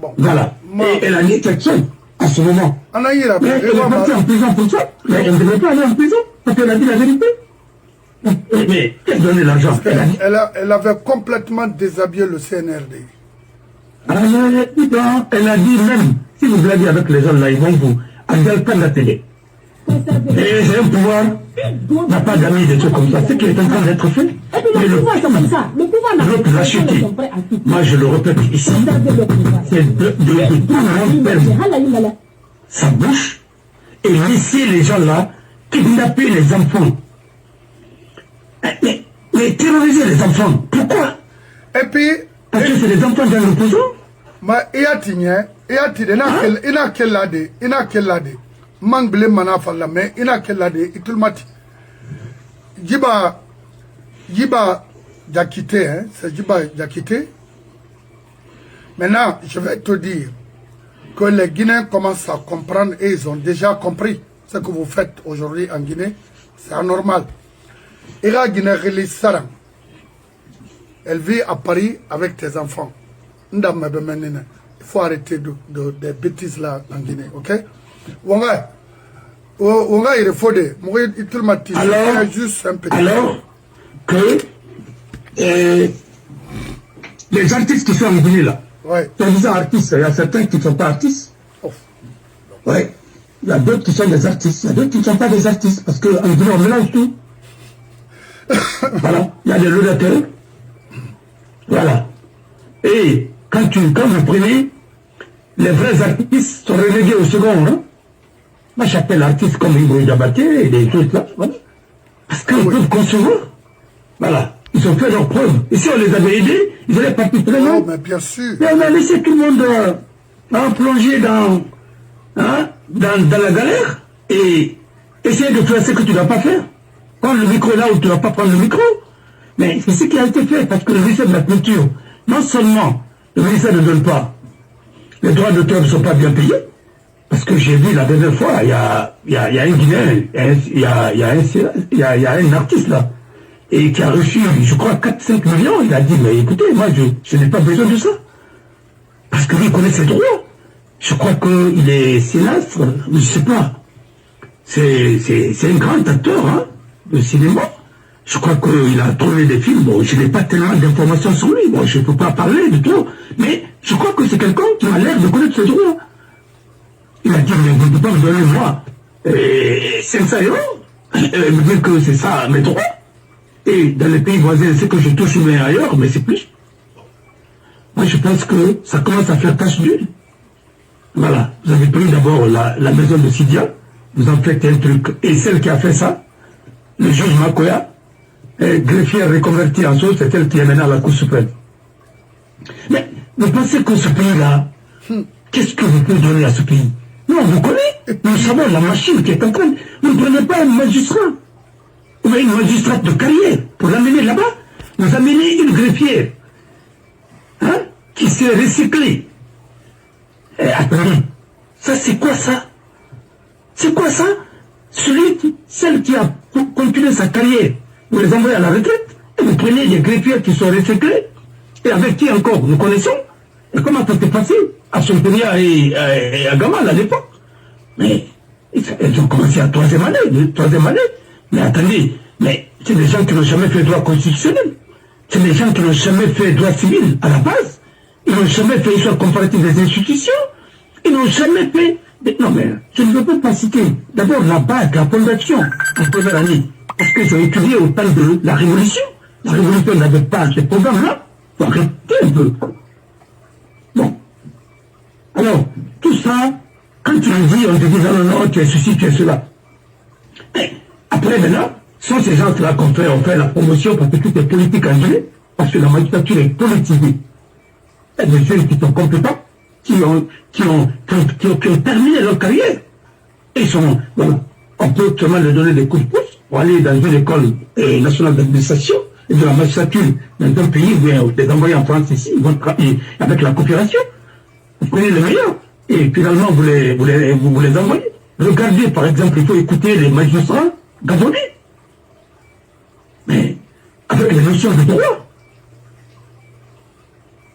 Bon. Voilà. Et elle a mis quelque chose à ce moment. Mais elle est partie en prison pour ça. Mais elle ne devrait pas aller en prison parce qu'elle a dit la vérité. Mais elle donnait l'argent. Elle avait complètement déshabillé le CNRD. Elle a dit même, si vous blaguez avec les gens là, ils vont vous enlever la télé. Et c'est un pouvoir, n'a pas d'amis, des trucs comme ça. Ce qui est en train d'être fait. Mais le pouvoir l'a chuté. Moi je le répète ici, c'est de tout le monde perdre sa bouche et laisser les gens là kidnapper les enfants. Mais terroriser les enfants, pourquoi? Et puis, parce que c'est les enfants dans l'opposition. Mais il y a quel mangle manafala mais il a quel lade itulmati Jiba Diakité, hein, c'est Jiba Diakité. Maintenant, je vais te dire que les Guinéens commencent à comprendre et ils ont déjà compris ce que vous faites aujourd'hui en Guinée. C'est anormal. Ira Guinée Rili Sarang. Elle vit à Paris avec tes enfants. Il faut arrêter des bêtises là en Guinée, ok? Wanga, il faut des. Juste un petit. Alors, que les artistes qui sont en Guinée là, en disant artistes, il y a certains qui ne sont pas artistes. Oui. Il y a d'autres qui sont des artistes, il y a d'autres qui ne sont pas des artistes, parce qu'en Guinée, on mélange tout. Voilà. Il y a des laudateurs. Voilà. Et quand vous prenez, les vrais artistes sont relégués au second rang. Moi, j'appelle l'artiste comme Ibro Diabaté et des trucs là. Voilà. Parce qu'ils peuvent concevoir. Voilà. Ils ont fait leurs preuves. Et si on les avait aidés, ils auraient pas pu très loin. Mais bien sûr. Mais on a laissé tout le monde plonger dans la galère et essayer de faire ce que tu ne dois pas faire. Prendre le micro là où tu ne dois pas prendre le micro. Mais c'est ce qui a été fait, parce que le ministère de la Culture, non seulement le ministère ne donne pas, les droits d'auteur ne sont pas bien payés, parce que j'ai vu la dernière fois, il y a un Guinéen, il y a un artiste là, et qui a reçu, je crois, 4-5 millions, il a dit, mais écoutez, moi je n'ai pas besoin de ça, parce que lui il connaît ses droits. Je crois qu'il est cinéaste, je ne sais pas. C'est un grand acteur hein, de cinéma. Je crois qu'il a trouvé des films. Bon, je n'ai pas tellement d'informations sur lui. Bon, je ne peux pas parler du tout. Mais je crois que c'est quelqu'un qui a l'air de connaître ses droits. Il a dit, mais vous ne pouvez pas me donner, moi, 500 €, me dire que c'est ça mes droits. Et dans les pays voisins, c'est que je touche mais ailleurs, mais c'est plus. Moi, je pense que ça commence à faire tache d'huile. Voilà. Vous avez pris d'abord la maison de Sidia, vous en faites un truc. Et celle qui a fait ça, le juge Makoya, greffière reconvertie en chose, c'est elle qui est maintenant à la Cour suprême. Mais vous pensez que ce pays-là, qu'est-ce que vous pouvez donner à ce pays? Non, vous connaissez, nous savons la machine qui est en train. Vous ne prenez pas un magistrat, ou une magistrate de carrière, pour l'amener là-bas. Vous amenez une greffière, hein, qui s'est recyclée. Attendez, ça c'est quoi ça? C'est quoi ça? Celle qui a continué sa carrière, vous les envoyez à la retraite, et vous prenez des greffiers qui sont recyclés, et avec qui encore nous connaissons. Et comment ça s'est passé à Sompenia et à Gamal à l'époque? Mais elles ont commencé à troisième année. Mais attendez, mais c'est des gens qui n'ont jamais fait droit constitutionnel. C'est des gens qui n'ont jamais fait droit civil à la base. Ils n'ont jamais fait histoire comparative des institutions. Ils n'ont jamais fait... Non mais, je ne veux pas citer d'abord la base, la fondation, en première année. Parce que j'ai étudié au temps de la Révolution. La Révolution n'avait pas ce programme-là. Il faut arrêter un peu. Bon. Alors, tout ça, quand tu le dis, on te dit non, tu es ceci, tu es cela. Et après, maintenant, sont ces gens-là qu'on fait, on fait la promotion parce que tout est politique en Guinée, parce que la magistrature est politisée. Il y a des jeunes qui sont compétents, qui ont terminé leur carrière. Et ils sont, voilà, on peut seulement leur donner des coups de pouce pour aller dans une école nationale d'administration et de la magistrature dans un pays, ou bien les envoyer en France ici, ils vont travailler avec la coopération. Vous prenez les meilleurs et finalement vous les envoyez. Regardez par exemple, il faut écouter les magistrats gabonais. Mais avec les notions de droit.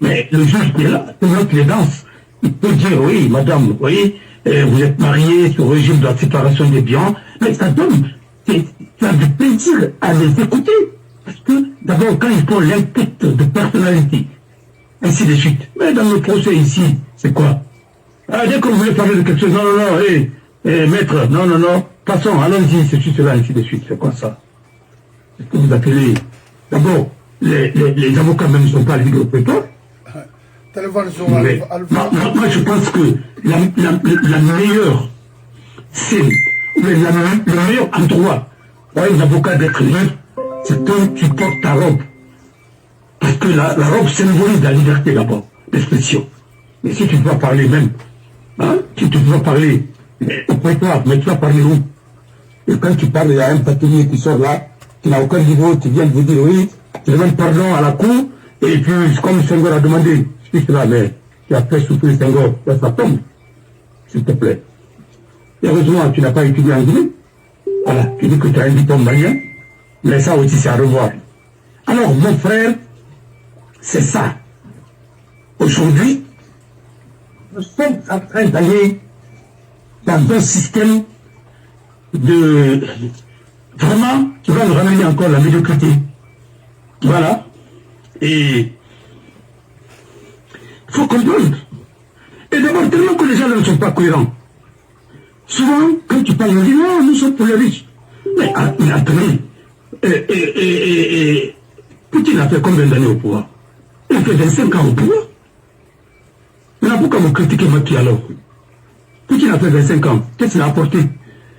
Mais le juge qui est là, c'est vrai qu'il les danse. Il peut dire, oui, madame, vous voyez, vous êtes marié sous le régime de la séparation des biens, mais ça donne, tu as du plaisir à les écouter. Parce que, d'abord, quand ils font l'enquête de personnalité, ainsi de suite. Mais dans le procès ici, c'est quoi? Ah, dès que vous voulez parler de quelque chose, non, maître, non, passons, allons-y, ceci, cela, ainsi de suite. C'est quoi ça? C'est ce que vous appelez, d'abord, les avocats même ne sont pas libres au prétoire. Moi, je pense que la meilleure, c'est le meilleur endroit pour un avocat d'être libre, c'est quand tu portes ta robe. Parce que la robe symbolise la liberté d'abord, d'expression. Mais si tu dois parler même, hein, si tu dois parler au prétoire, mais tu vas parler où? Et quand tu parles, il y a un bâtonnier qui sort là, qui n'a aucun niveau, tu viens de vous dire oui, tu demandes pardon à la cour, et puis comme Senghor a demandé, là, mais tu as fait souffrir Senghor, ça tombe, s'il te plaît. Et heureusement, tu n'as pas étudié en Guinée. Voilà, tu dis que tu as un diplôme malien, mais ça aussi c'est à revoir. Alors, mon frère, c'est ça. Aujourd'hui, nous sommes en train d'aller dans un système de... Vraiment, qui va nous ramener encore la médiocrité. Voilà. Et il faut comprendre. Et d'abord, tellement que les gens ne sont pas cohérents. Souvent, quand tu parles, on dit non, nous sommes pour les riches. Mais attendez, Poutine a fait combien d'années au pouvoir? Il a fait 25 ans au pouvoir. Maintenant, pourquoi vous critiquez Macky alors? Poutine a fait 25 ans. Qu'est-ce qu'il a apporté?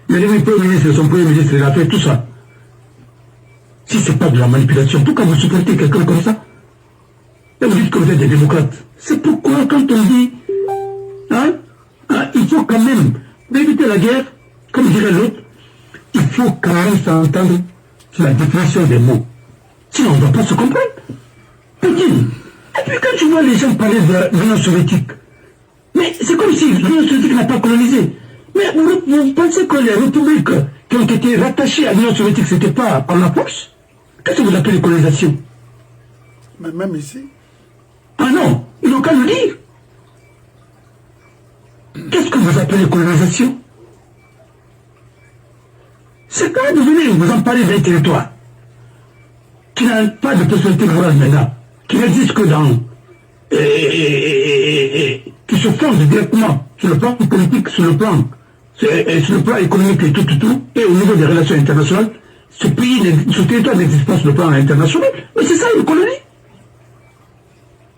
Mais le Premier ministre, son Premier ministre, il a fait tout ça. Si ce n'est pas de la manipulation, pourquoi vous supportez quelqu'un comme ça? Et vous dites que vous êtes des démocrates. C'est pourquoi quand on dit, il faut quand même, pour éviter la guerre, comme dirait l'autre, il faut quand même s'entendre sur la définition des mots. Sinon on ne va pas se comprendre. Poutine. Et puis quand tu vois les gens parler de l'Union soviétique, mais c'est comme si l'Union soviétique n'a pas colonisé. Mais vous pensez que les républiques qui ont été rattachées à l'Union soviétique, ce n'était pas par la force? Qu'est-ce que vous appelez colonisation? Mais même ici. Ah non, ils n'ont qu'à le dire. Qu'est-ce que vous appelez colonisation? C'est quand vous venez vous en parler d'un territoire qui n'a pas de personnalité morale maintenant, qui n'existe que dans... qui se fonde directement sur le plan politique, sur le plan économique et tout, et au niveau des relations internationales, ce territoire n'existe pas sur le plan international, mais c'est ça une colonie.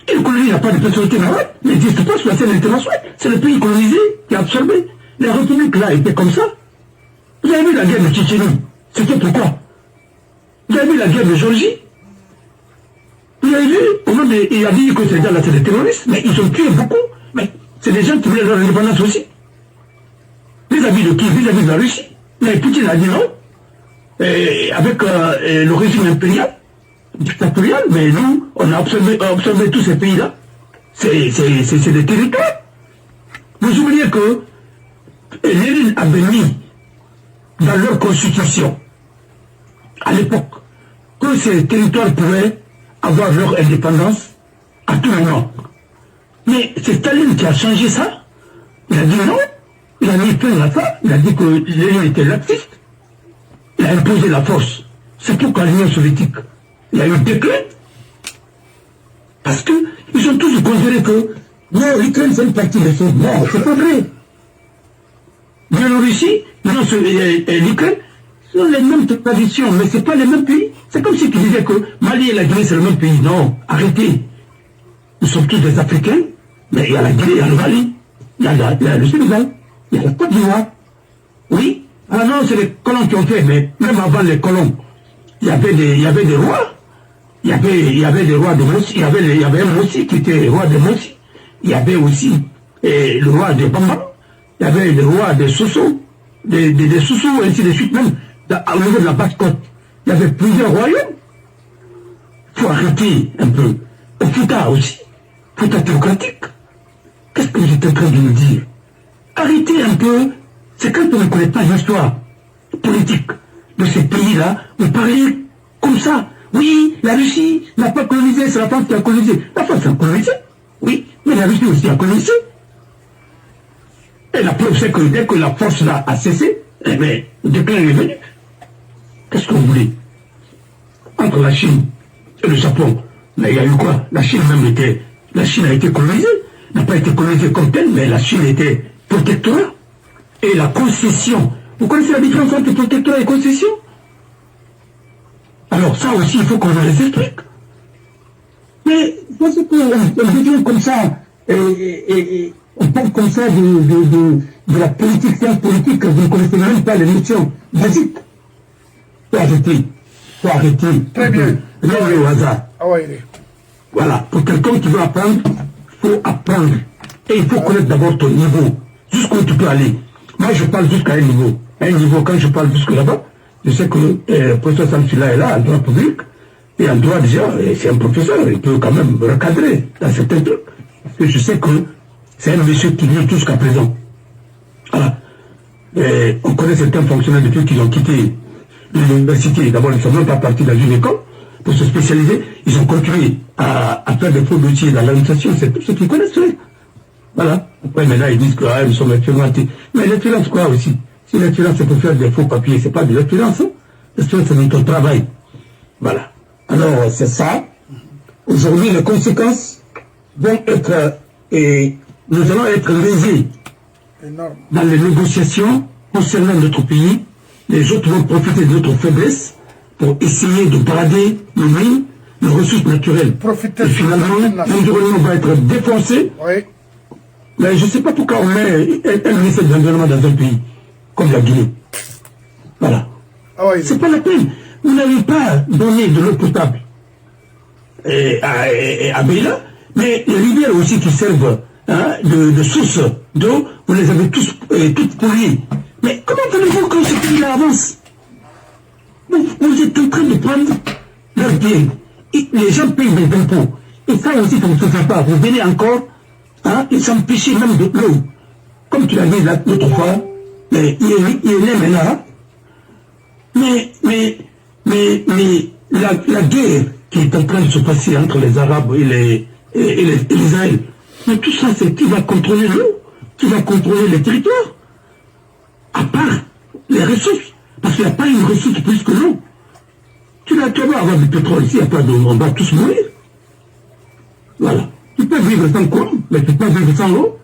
Et une colonie n'a pas de personnalité morale, n'existe pas sur la scène internationale. C'est le pays colonisé qui a absorbé. Les républiques là étaient comme ça. Vous avez vu la guerre de Tchétchénie? C'était pourquoi? Vous avez vu la guerre de Géorgie? Vous avez vu? Il a dit que ces gens-là c'est des terroristes, mais ils ont tué beaucoup. Mais c'est des gens qui voulaient leur indépendance aussi. Vis-à-vis de qui? Vis-à-vis de la Russie. Mais Poutine a dit non. Et avec le régime impérial, dictatorial, mais nous, on a observé tous ces pays-là. C'est des territoires. Vous oubliez que Lénine avait mis dans leur constitution, à l'époque, que ces territoires pourraient avoir leur indépendance à tout moment. Mais c'est Staline qui a changé ça. Il a dit non. Il a mis fin à ça. Il a dit que Lénine était laxiste. Il a imposé la force. C'est pourquoi l'Union soviétique, il y a eu déclin. Parce qu'ils ont tous considéré que non, l'Ukraine c'est une partie des choses. Non, c'est pas vrai. Biélorussie, l'Ukraine, sont les mêmes traditions, mais c'est pas les mêmes pays. C'est comme si tu disais que Mali et la Guinée c'est le même pays. Non, arrêtez. Nous sommes tous des Africains, mais il y a la Guinée, il y a le Mali, il y a le Sénégal, il y a la Côte d'Ivoire. Oui. Ah non, c'est les colons qui ont fait, mais même avant les colons, il y avait des rois. Il y avait des rois de Mossi, il y avait un Mossi qui était roi de Mossi. Il y avait aussi le roi de Bamba. Il y avait le roi de Soso, des Soso, ainsi de suite, même au niveau de la Basse-Côte. Il y avait plusieurs royaumes. Il faut arrêter un peu. Au Fouta aussi. Fouta théocratique. Qu'est-ce que vous êtes en train de nous dire? Arrêtez un peu. C'est quand on ne connaît pas l'histoire politique de ces pays-là, vous parlez comme ça. Oui, la Russie n'a pas colonisé, c'est la France qui a colonisé. La France a colonisé, oui, mais la Russie aussi a colonisé. Et la preuve, c'est que dès que la force là a cessé, eh bien, le déclin est venu. Qu'est-ce que vous voulez? Entre la Chine et le Japon, mais il y a eu quoi? La Chine a été colonisée, n'a pas été colonisée comme telle, mais la Chine était protectorat. Et la concession, vous connaissez la différence entre protectorat et concession? Alors ça aussi, il faut qu'on les explique. Mais parce qu'on devient comme ça, et on parle comme ça de la politique, science politique, vous ne connaissez même pas les notions basiques. Faut arrêter. Très bien. Rien au hasard. Ah ouais, voilà, pour quelqu'un qui veut apprendre, il faut apprendre. Et il faut connaître d'abord ton niveau, jusqu'où tu peux aller. Moi, je parle jusqu'à un niveau. À un niveau, quand je parle jusque là-bas, je sais que le professeur Samsila est là, en droit public, et en droit déjà, c'est un professeur, il peut quand même recadrer dans certains trucs. Parce que je sais que c'est un monsieur qui vit jusqu'à présent. Voilà. Et on connaît certains fonctionnaires depuis qu'ils ont quitté l'université. D'abord, ils ne sont même pas partis dans une école pour se spécialiser. Ils ont continué à faire des faux dossiers dans l'administration. C'est tout ce qu'ils connaissent. Voilà. Après, maintenant, ils disent que nous sommes expérimentés. Mais l'expérience, quoi aussi? Si l'expérience, c'est pour faire des faux papiers, c'est pas de l'expérience. Hein? L'expérience, c'est dans ton travail. Voilà. Alors, c'est ça. Aujourd'hui, les conséquences vont être, et nous allons être lésés dans les négociations concernant notre pays. Les autres vont profiter de notre faiblesse pour essayer de brader nos mines, nos ressources naturelles. Et finalement, l'environnement va être défoncé. Oui. Mais je ne sais pas pourquoi on met un ministre de l'environnement dans un pays comme la Guinée. Voilà. Ah oui, c'est pas la peine. Vous n'avez pas donné de l'eau potable à Beila, mais les rivières aussi qui servent de source d'eau, vous les avez toutes polluées. Mais comment voulez-vous que ce pays-là avance? Vous êtes en train de prendre leur bien. Les gens payent des impôts. Et ça aussi, ça ne se fait pas. Vous venez encore et s'empêcher même de l'eau. Comme tu l'as dit l'autre fois, mais il est maintenant. Mais la guerre qui est en train de se passer entre les Arabes et l'Israël, mais tout ça, c'est qui va contrôler l'eau, qui va contrôler les territoires, à part les ressources, parce qu'il n'y a pas une ressource plus que l'eau. Tu vas avoir du pétrole ici, il n'y a pas d'eau, on va tous mourir. Voilà. Tu peux vivre sans courant, mais tu peux vivre sans eau.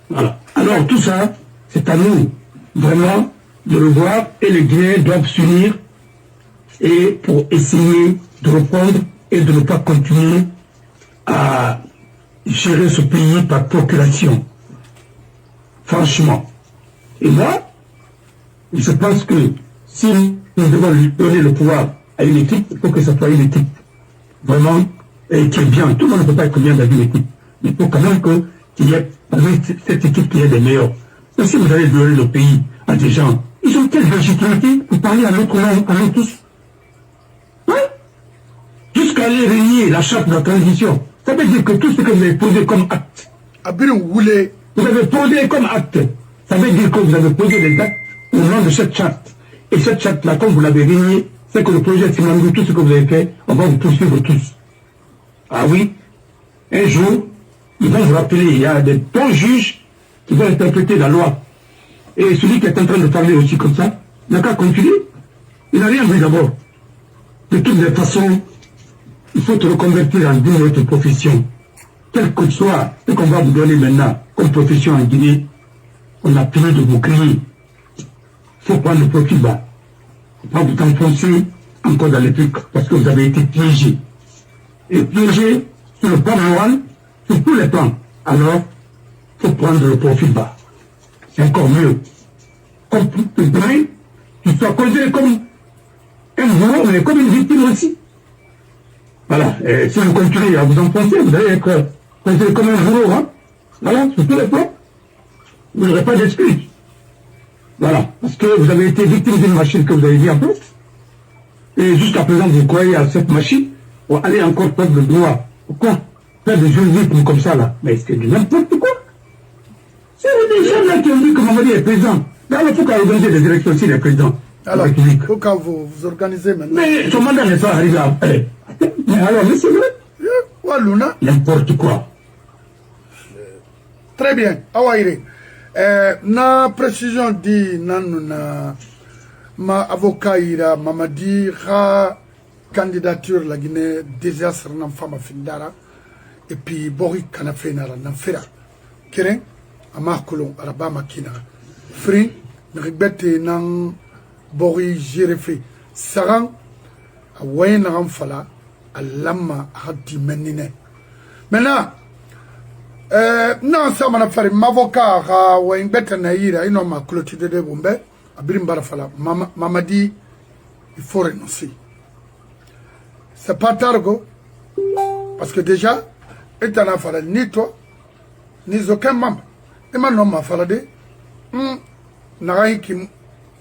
Voilà. Alors tout ça, c'est à nous, vraiment, de le voir, et les Guinéens doivent s'unir et pour essayer de répondre et de ne pas continuer à gérer ce pays par procuration. Franchement. Et moi, je pense que si nous devons lui donner le pouvoir à une équipe, il faut que ce soit une équipe vraiment qui est bien. Tout le monde ne peut pas être bien dans une équipe. Il faut quand même qu'il y ait parmi cette équipe qui est des meilleurs. Et si vous allez donner le pays à des gens, ils ont quelle légitimité pour parler à notre langue, à nous tous? Hein? Jusqu'à aller régner la charte de la transition. Ça veut dire que tout ce que vous avez posé comme acte, vous avez posé comme acte, ça veut dire que vous avez posé des actes au nom de cette charte. Et cette charte-là, comme vous l'avez régnée, c'est que le projet Simandou, tout ce que vous avez fait, on va vous poursuivre tous. Ah oui, un jour, ils vont vous rappeler, il y a des bons juges qui vont interpréter la loi. Et celui qui est en train de parler aussi comme ça, n'a qu'à continuer. Il n'a rien vu d'abord. De toutes les façons, il faut te reconvertir en une autre profession. Quel que soit ce qu'on va vous donner maintenant comme profession en Guinée, on a fini de vous crier. Il faut prendre le profil bas. Il ne faut pas vous enfoncer encore dans les trucs parce que vous avez été piégé. Et piégé sur le plan moral, sur tous les plans. Alors, il faut prendre le profil bas. C'est encore mieux. Comme tu sois considéré comme un bourreau, mais comme une victime aussi. Voilà. Et si vous continuez à vous enfoncer, vous allez être considéré comme un bourreau. Hein? Voilà, sur tous les plans. Vous n'aurez pas d'excuse. Voilà. Parce que vous avez été victime d'une machine que vous avez mis en place. Et jusqu'à présent, vous croyez à cette machine pour aller encore perdre le droit. Pourquoi faire des juridiques comme ça, là? Mais c'est du n'importe quoi. C'est des gens là qui ont dit que Mamadi est président. Là, il faut qu'on organise des élections aussi, les présidents. Alors, il faut que vous organisez maintenant. Mais son mandat n'est pas arrivé à... Mais alors, mais c'est vrai. N'importe quoi. Très bien. Awaïre. Na précision dit na ma avocat ira Mamadi ra candidature la Guinée désastre nan fama findara et puis Bori Kanafé na fera keren ama kolon araba makina free nrigbete nan Bori Jéréfé saran awaye na fala alama hadi menine maintenant non ça m'a fait m'avocat wa ngbete na ira ino ma clôture de bombe abirim barafala Mamadi il faut renoncer. C'est pas targo parce que déjà et t'en as fallu ni toi ni aucun membre et maintenant m'a fallu n'arai qui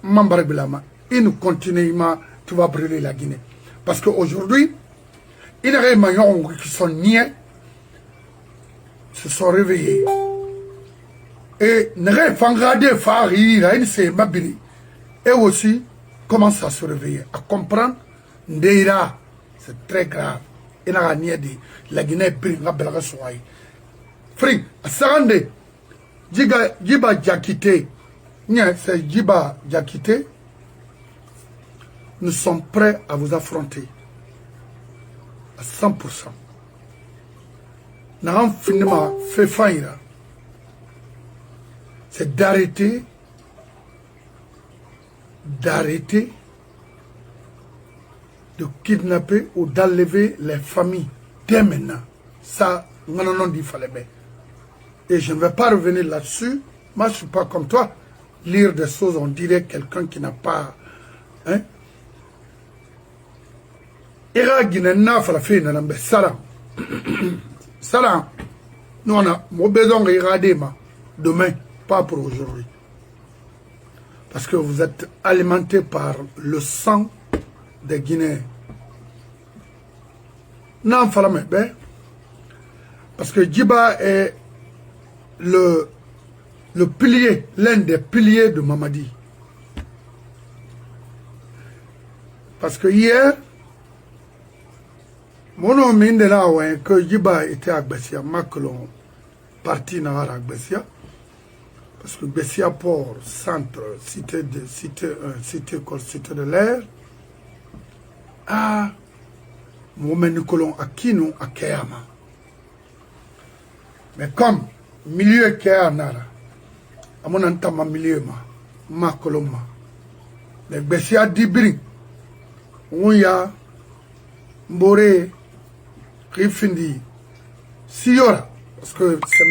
membre bilama il continue tu vas brûler la Guinée parce que aujourd'hui il y a des maillons qui sont niais se sont réveillés et n'arai fangradé fari là il s'est mabili et aussi commence à se réveiller à comprendre Ndeira. C'est très grave. Il n'a rien dit. La Guinée est prise. Free. Sarande. Djiba Diakité. C'est Djiba Diakité. Nous sommes prêts à vous affronter. à 100%. N'avons finalement fait faillite. C'est d'arrêter de kidnapper ou d'enlever les familles dès maintenant. Ça, non, il fallait bien. Et je ne vais pas revenir là-dessus. Moi, je ne suis pas comme toi. Lire des choses, on dirait quelqu'un qui n'a pas... Hein? Ira Guinée, fala fait une Salam. Salam. Nous, on a besoin de demain, pas pour aujourd'hui. Parce que vous êtes alimenté par le sang des Guinéens. Non, fala bien. Parce que Djiba est le pilier, l'un des piliers de Mamadi. Parce que hier, mon homme est que Djiba était à Bessia, Macron parti à Bessia. Parce que Bessia Port, centre, cité de l'air, à Mohamed Nicolon à Kino, à Kayama. Mais comme milieu Kayama, à mon entame milieu, ma coloma, les Bessia Dibri, où il y a Mbore, Rifindi, Siora, parce que c'est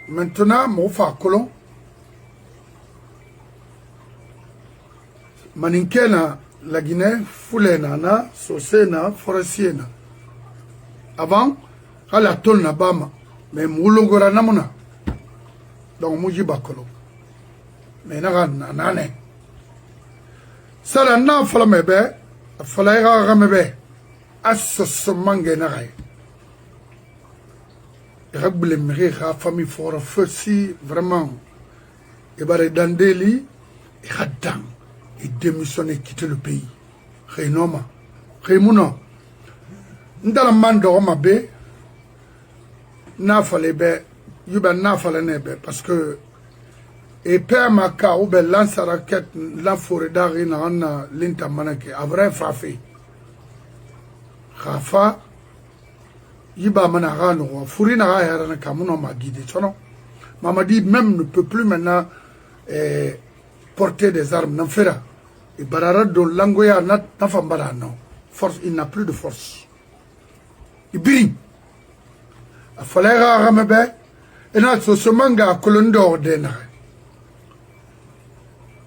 maintenant, mon fa colon. Maninkena, la Guinée, Foulena, Sosena, Forestiena. Avant, à la tonne à Bama, mais Moulongora Namona. Donc, Moujiba Kolo. Mais Nane. Ça, la nan Falamebe, Falaira Ramebe, Assomangue Nare. Ragbele Mérira, famille fort, feu si, vraiment. Et barre Dandeli, et Haddam. Et démissionner, quitter le pays. Rénoma. Rémouna. Ndala mando mabe. Na fallait be. Yuba na fallait nebe. Parce que. Et père maka ou be lance raquette. La forêt d'arri na anna linta manake. A vrai frappé. Rafa. Yuba manara no. Fouri na ra na kamuno ma guidé. Mamadi même ne peut plus maintenant. Porter des armes. N'en fera. Et Barara de Langoya n'a pas non. Force, il n'a plus de force. Il brille. Il fallait ramener. Et là, ce manga à colonne d'or d'Enare.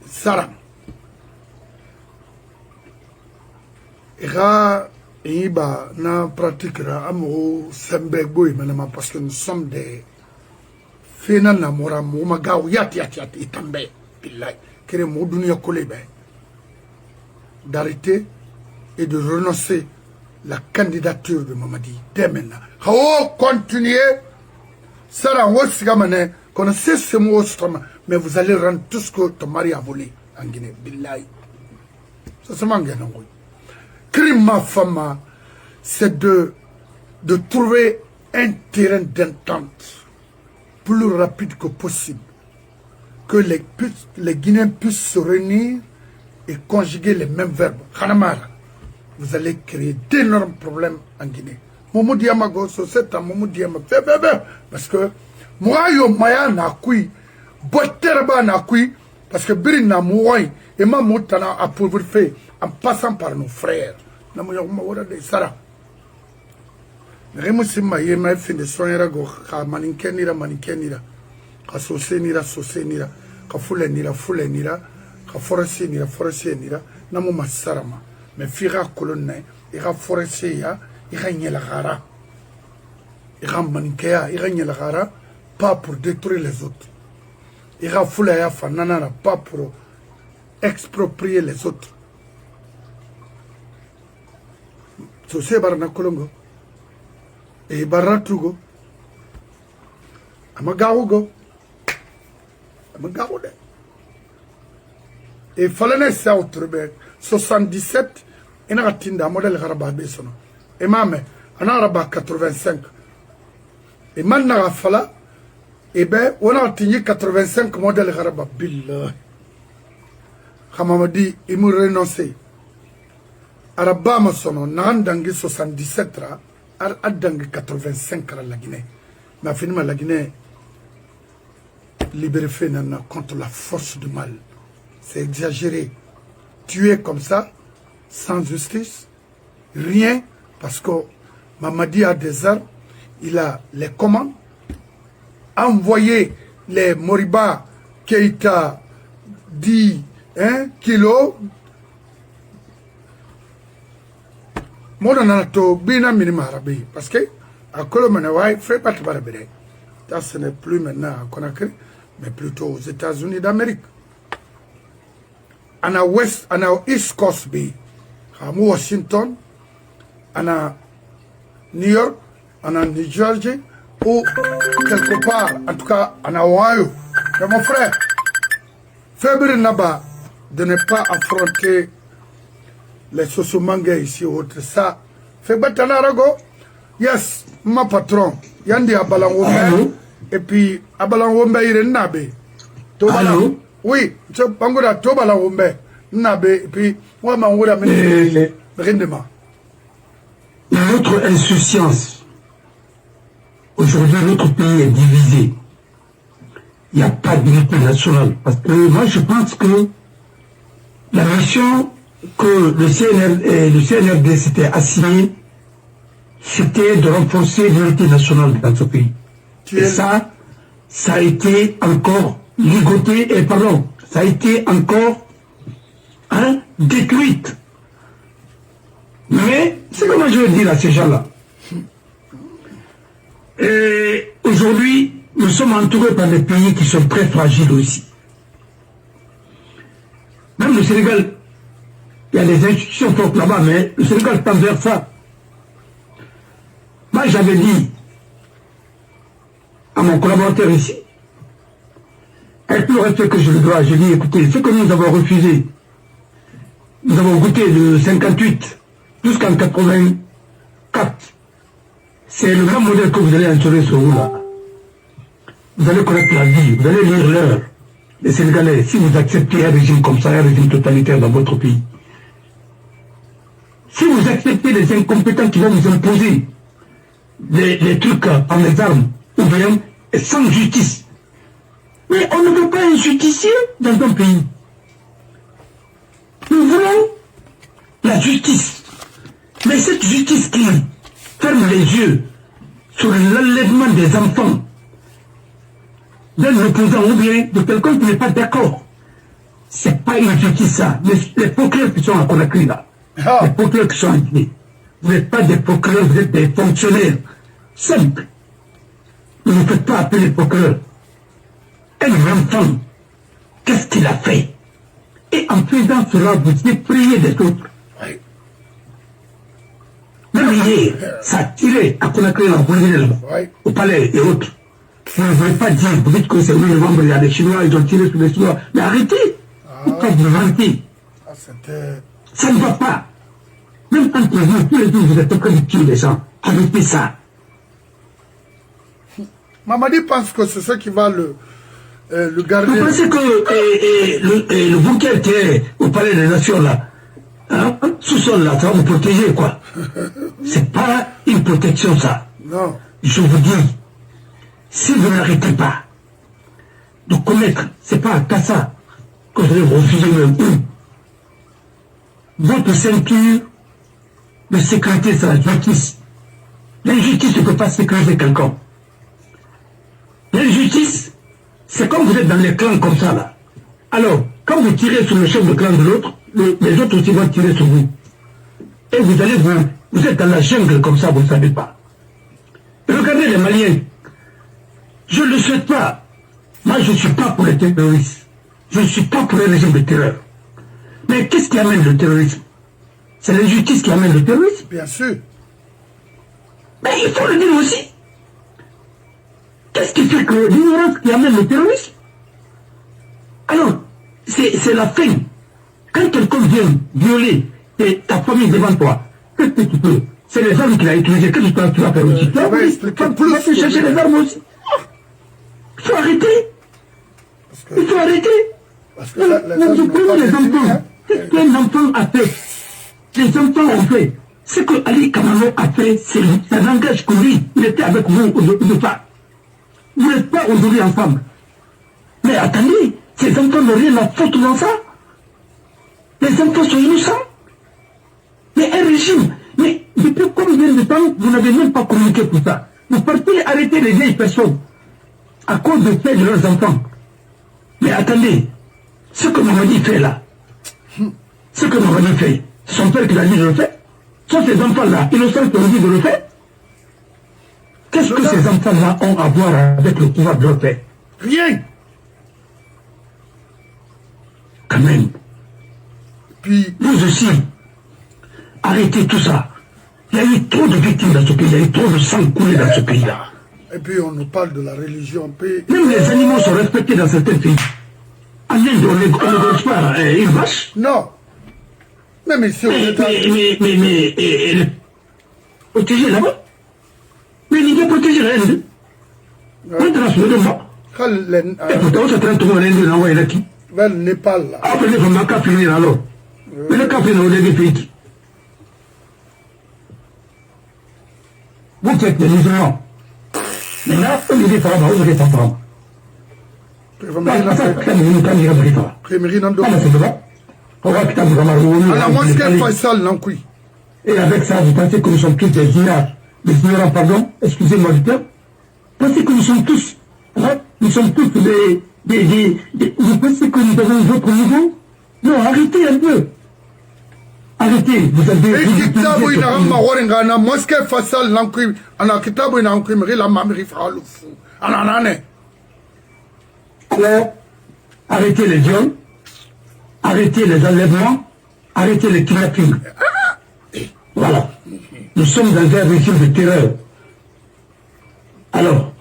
Sarah. Et là, il n'a pratiquera amour Sembego, parce que nous sommes des Fénan Namora, Moumagao, Yat, et Tambe, Pilai, qui est Moudunia Kolebe. D'arrêter et de renoncer la candidature de Mamadi dès maintenant. How continuer ça la Wosigamane, connaissez ce mot mais vous allez rendre tout ce que ton mari a volé en Guinée. Billahi. Ça se manque non. Crime ma femme, c'est de trouver un terrain d'entente plus rapide que possible. Que les Guinéens puissent se réunir et conjuguer les mêmes verbes. Khanamara, vous allez créer d'énormes problèmes en Guinée. Momo Diamago, c'est un Momo Diamago. Parce que moi, yo maya na kui, boterba na kui, parce que Birin na mouai, et ma moutana a pour faire en passant par nos frères. Na mo yo mawara de Sara. Remo Sima yema fin de soyera go, ka maninkenira, ka sosenira, ka fulenira. Ka forestier nira namu masarama mais fira colonne ira forestier ya ira nyela gara ira mankea ira nyela gara pas pour détruire les autres ira fula ya fanana pas pour exproprier les autres so se barna kolongo e baratugo amagawo de. Et il fallait ça au 77, il y a un modèle arabe. Et même, en arabe 85. Et maintenant, il y a 85 modèles arabes. Billah. Hamamadi, il m'a renoncé. Arabama sono, Nandangi 77, Adang 85 à la Guinée. Mais finalement, la Guinée libérée contre la force du mal. C'est exagéré. Tuer comme ça, sans justice, rien, parce que Mamadi a des armes, il a les commandes, envoyer les Moriba Keïta 10 kilos. Moi, on a tout bien minimum parce que à Colombo, fait pas de barabé. Ça, ce n'est plus maintenant à Conakry, mais plutôt aux États-Unis d'Amérique. On a West, on a East Coast Bay, à Washington, on a New York, on a New Jersey, ou quelque part, en tout cas, on a Ohio. Mais mon frère, Février Naba, de ne pas affronter les sosomangas ici ou autre, ça fait Batanarago. Yes, ma patron, Yandi Abalangombe, et puis Abalangombe Irenabe. Allô? Oui, je Bangoda Tobalangombe, Nabe, et puis moi, Mangoda rendement. Notre insouciance, aujourd'hui, notre pays est divisé. Il n'y a pas d'unité nationale. Parce que moi, je pense que la mission que le CNRD s'était assigné, c'était de renforcer l'unité nationale dans ce pays. Et ça a été encore ligoté, ça a été encore détruite. Mais, c'est comment je veux dire à ces gens-là. Et aujourd'hui, nous sommes entourés par des pays qui sont très fragiles aussi. Même le Sénégal, il y a des institutions fortes là-bas, mais le Sénégal tend vers ça. Moi, j'avais dit à mon collaborateur ici, avec tout le respect que je lui dois, j'ai dit, écoutez, ce que nous avons refusé, nous avons goûté de 58 jusqu'en 84, c'est le même modèle que vous allez instaurer sur vous là. Vous allez connaître la vie, vous allez lire l'heure. Les Sénégalais, si vous acceptez un régime comme ça, un régime totalitaire dans votre pays, si vous acceptez les incompétents qui vont vous imposer les trucs en les armes, ou bien sans justice. Mais on ne veut pas un justicier dans un pays. Nous voulons la justice. Mais cette justice qui ferme les yeux sur l'enlèvement des enfants d'un opposant ou bien de quelqu'un qui n'est pas d'accord, c'est pas une justice ça. Les procureurs qui sont à Conakry là, les procureurs qui sont en Guinée, vous n'êtes pas des procureurs, vous êtes des fonctionnaires simples. Ne vous faites pas appeler procureur. Un enfant, qu'est-ce qu'il a fait? Et en faisant cela, vous effrayez des autres. Même hier, ça a tiré à Conakry, au palais et autres. Vous ne voulez pas dire, vous dites que c'est le 8 novembre, il y a des Chinois, ils ont tiré sur les Chinois. Mais arrêtez! Pourquoi vous mentez? Ça ne va pas. Même entre vous, tous les jours, vous êtes en train de tuer les gens. Arrêtez ça. Mamadi pense que c'est ça qui va le garder. Vous pensez que le bouquet qui est au palais des Nations là, sous-sol là, ça va vous protéger quoi? C'est pas une protection ça. Non. Je vous dis, si vous n'arrêtez pas de commettre, c'est pas à Kassa que vous allez refuser le coup. Votre ceinture de sécurité, c'est la justice. L'injustice ne peut pas sécuriser quelqu'un. L'injustice, c'est comme vous êtes dans les clans comme ça là. Alors, quand vous tirez sur le chef de clan de l'autre, les autres aussi vont tirer sur vous. Et vous allez vous êtes dans la jungle comme ça, vous ne savez pas. Regardez les Maliens. Je ne le souhaite pas. Moi, je ne suis pas pour les terroristes. Je ne suis pas pour les régimes de terreur. Mais qu'est-ce qui amène le terrorisme? C'est l'injustice qui amène le terrorisme. Bien sûr. Mais il faut le dire aussi. Qu'est-ce qui fait que l'ignorance qui amène le terrorisme? Alors, c'est la fin. Quand quelqu'un vient violer ta famille devant toi, qu'est-ce que tu peux? C'est les armes qu'il a utilisées. Qu'est-ce que tu vas faire aussi? Tu vas chercher les armes aussi. Il faut arrêter. Il faut arrêter. Parce que les enfants. Qu'est-ce qu'un enfant a fait? Les enfants ont fait. Ce que Ali Kamano a fait, ça n'engage que lui. Il était avec vous ou pas. Vous n'êtes pas aujourd'hui ensemble. Mais attendez, ces enfants n'ont rien à foutre dans ça. Les enfants sont innocents. Mais un régime, mais depuis combien de temps vous n'avez même pas communiqué pour ça? Vous partez arrêter les vieilles personnes à cause de fait de leurs enfants. Mais attendez, ce que Mamadi fait là, ce que Mamadi fait, son père qui l'a dit de le faire, sont ces enfants-là, innocents qui ont dit de le faire. Qu'est-ce que ces enfants-là ont à voir avec le pouvoir de leur père? Rien. Quand même. Puis, vous aussi, arrêtez tout ça. Il y a eu trop de victimes dans ce pays, il y a eu trop de sang coulé dans ce pays-là. Et puis on nous parle de la religion. Puis... Même les animaux sont respectés dans certains pays. En Inde, on ne gauche pas une vache. Non. Même ici, mais elle est protégée là-bas. Mais il est protégé l'Inde. Maintenant, c'est le mort. Et pourtant, ça traite tout le monde l'Inde, l'envoie là qui? Vers le Népal là. Après, il faut qu'à finir alors. Mais le cas finir, on est des pays. Vous faites des musulmans. Maintenant, on dit ça, on dit ça. Alors, moi, ce qu'elle fait ça, l'encuit. Et avec ça, vous pensez que nous sommes tous des ignorants, pardon, excusez-moi du terme. Vous pensez que nous sommes tous, hein, nous sommes tous vous pensez que nous avons votre niveau? Non, arrêtez un peu. Arrêtez, vous avez... Kitabu inarama waringana moske fasal nankui ana kitabu inankui mri la mamri falufu ananane. Alors, arrêtez les viols, arrêtez les enlèvements, arrêtez les kidnappings. Voilà. Nous sommes dans un régime de terreur. Alors,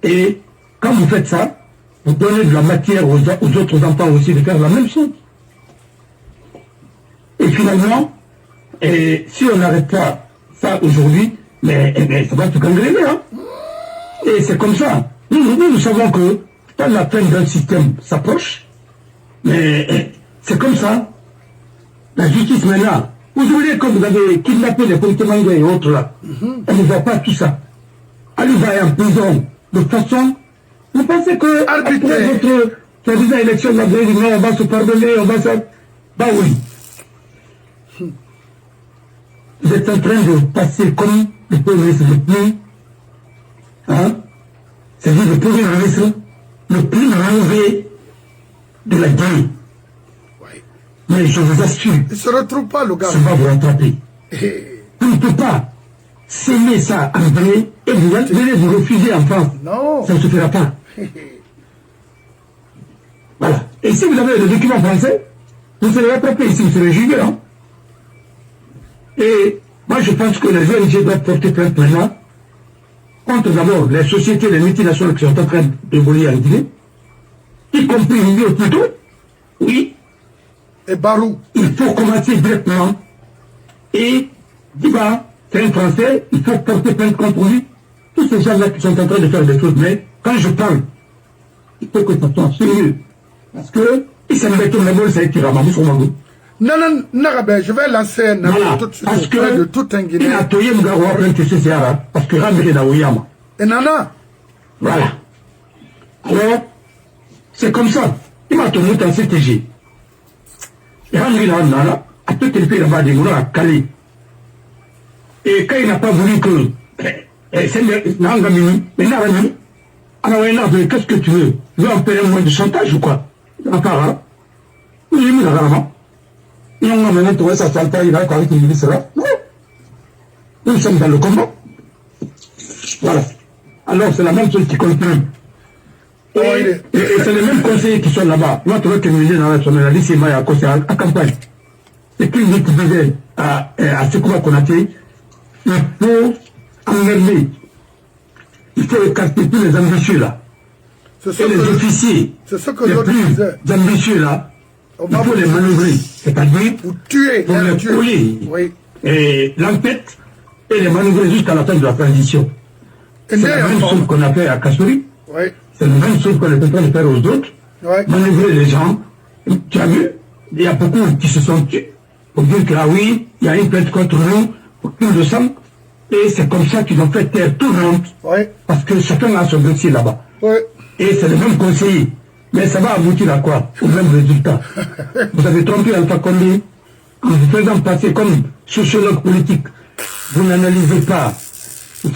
et quand vous faites ça, vous donnez de la matière aux autres enfants aussi de faire la même chose. Et finalement, si on n'arrête pas ça aujourd'hui, mais ça va se gangréner. Hein? Et c'est comme ça. Nous savons que quand la fin d'un système s'approche, mais c'est comme ça. La justice maintenant, vous voulez quand vous avez kidnappé les Pontemanga et autres là, on ne voit pas tout ça. Allez, va en prison de façon, vous pensez que après votre soi-disant élection, on va se pardonner, on va se... Bah oui. Vous êtes en train de passer comme le premier ministre le plus, hein, c'est-à-dire le premier ministre le plus mauvais de la Guinée. Oui. Mais je vous assure, il ne se retrouve pas le gars. Ça va vous rattraper. On ne peut pas s'aimer ça en Guinée et vous allez vous refuser en France. Non. Ça ne se fera pas. Voilà. Et si vous avez le document français, vous serez rattrapé ici, vous serez jugé, hein. Et moi, je pense que les ONG doivent porter plainte maintenant contre d'abord les sociétés, les multinationales qui sont en train de voler en Guinée, y compris Rio plutôt. Oui. Et Barou. Il faut commencer directement. Et Diba, c'est un Français, il faut porter plainte contre lui. Tous ces gens-là qui sont en train de faire des choses, mais quand je parle, il faut que ça soit sérieux. Parce que, il s'est mis le mot, c'est Tirama, sur Magou. Non, je vais lancer un voilà, tout de suite auprès de tout un Guinéen. Parce que Ramiri na Oyama. Et Nana. Voilà. Alors, c'est comme ça. Il m'a tourné en CTG. Et Ramiri na Nana, à tout le pays là-bas, il a calé. Et quand il n'a pas voulu que. C'est Nangamini, mais Narani. Alors, qu'est-ce que tu veux? Tu veux en payer un moins de chantage ou quoi? Encore, hein? Oui, il m'a dit, et on a maintenant trouvé sa chantage, il a avec une ministre là. Non. Nous sommes dans le combat. Voilà. Alors c'est la même chose qui continue. Et c'est les mêmes conseillers qui sont là-bas. Moi, tu vois que nous dans la journaliste, il m'a accosté à campagne. C'est qu'il dit qu'il disait à Sekouba Konaté, il faut emmerder. Il faut écarter tous les ambitieux là. Et les officiers, les plus ambitieux là, il faut les manœuvrer, c'est-à-dire pour les coller et l'entête et les manœuvrer jusqu'à la fin de la transition. C'est la même chose qu'on a fait à Kassouri, c'est la même chose qu'on est en train de faire aux autres, manœuvrer les gens. Tu as vu, il y a beaucoup qui se sont tués pour dire que ah oui, il y a une plainte contre nous autour de sang. Et c'est comme ça qu'ils ont fait taire tout le monde. Oui. Parce que chacun a son dossier là-bas. Oui. Et c'est le même conseiller. Mais ça va aboutir à quoi? Au même résultat. Vous avez trompé Alpha Condé en vous faisant passer comme sociologue politique. Vous n'analysez pas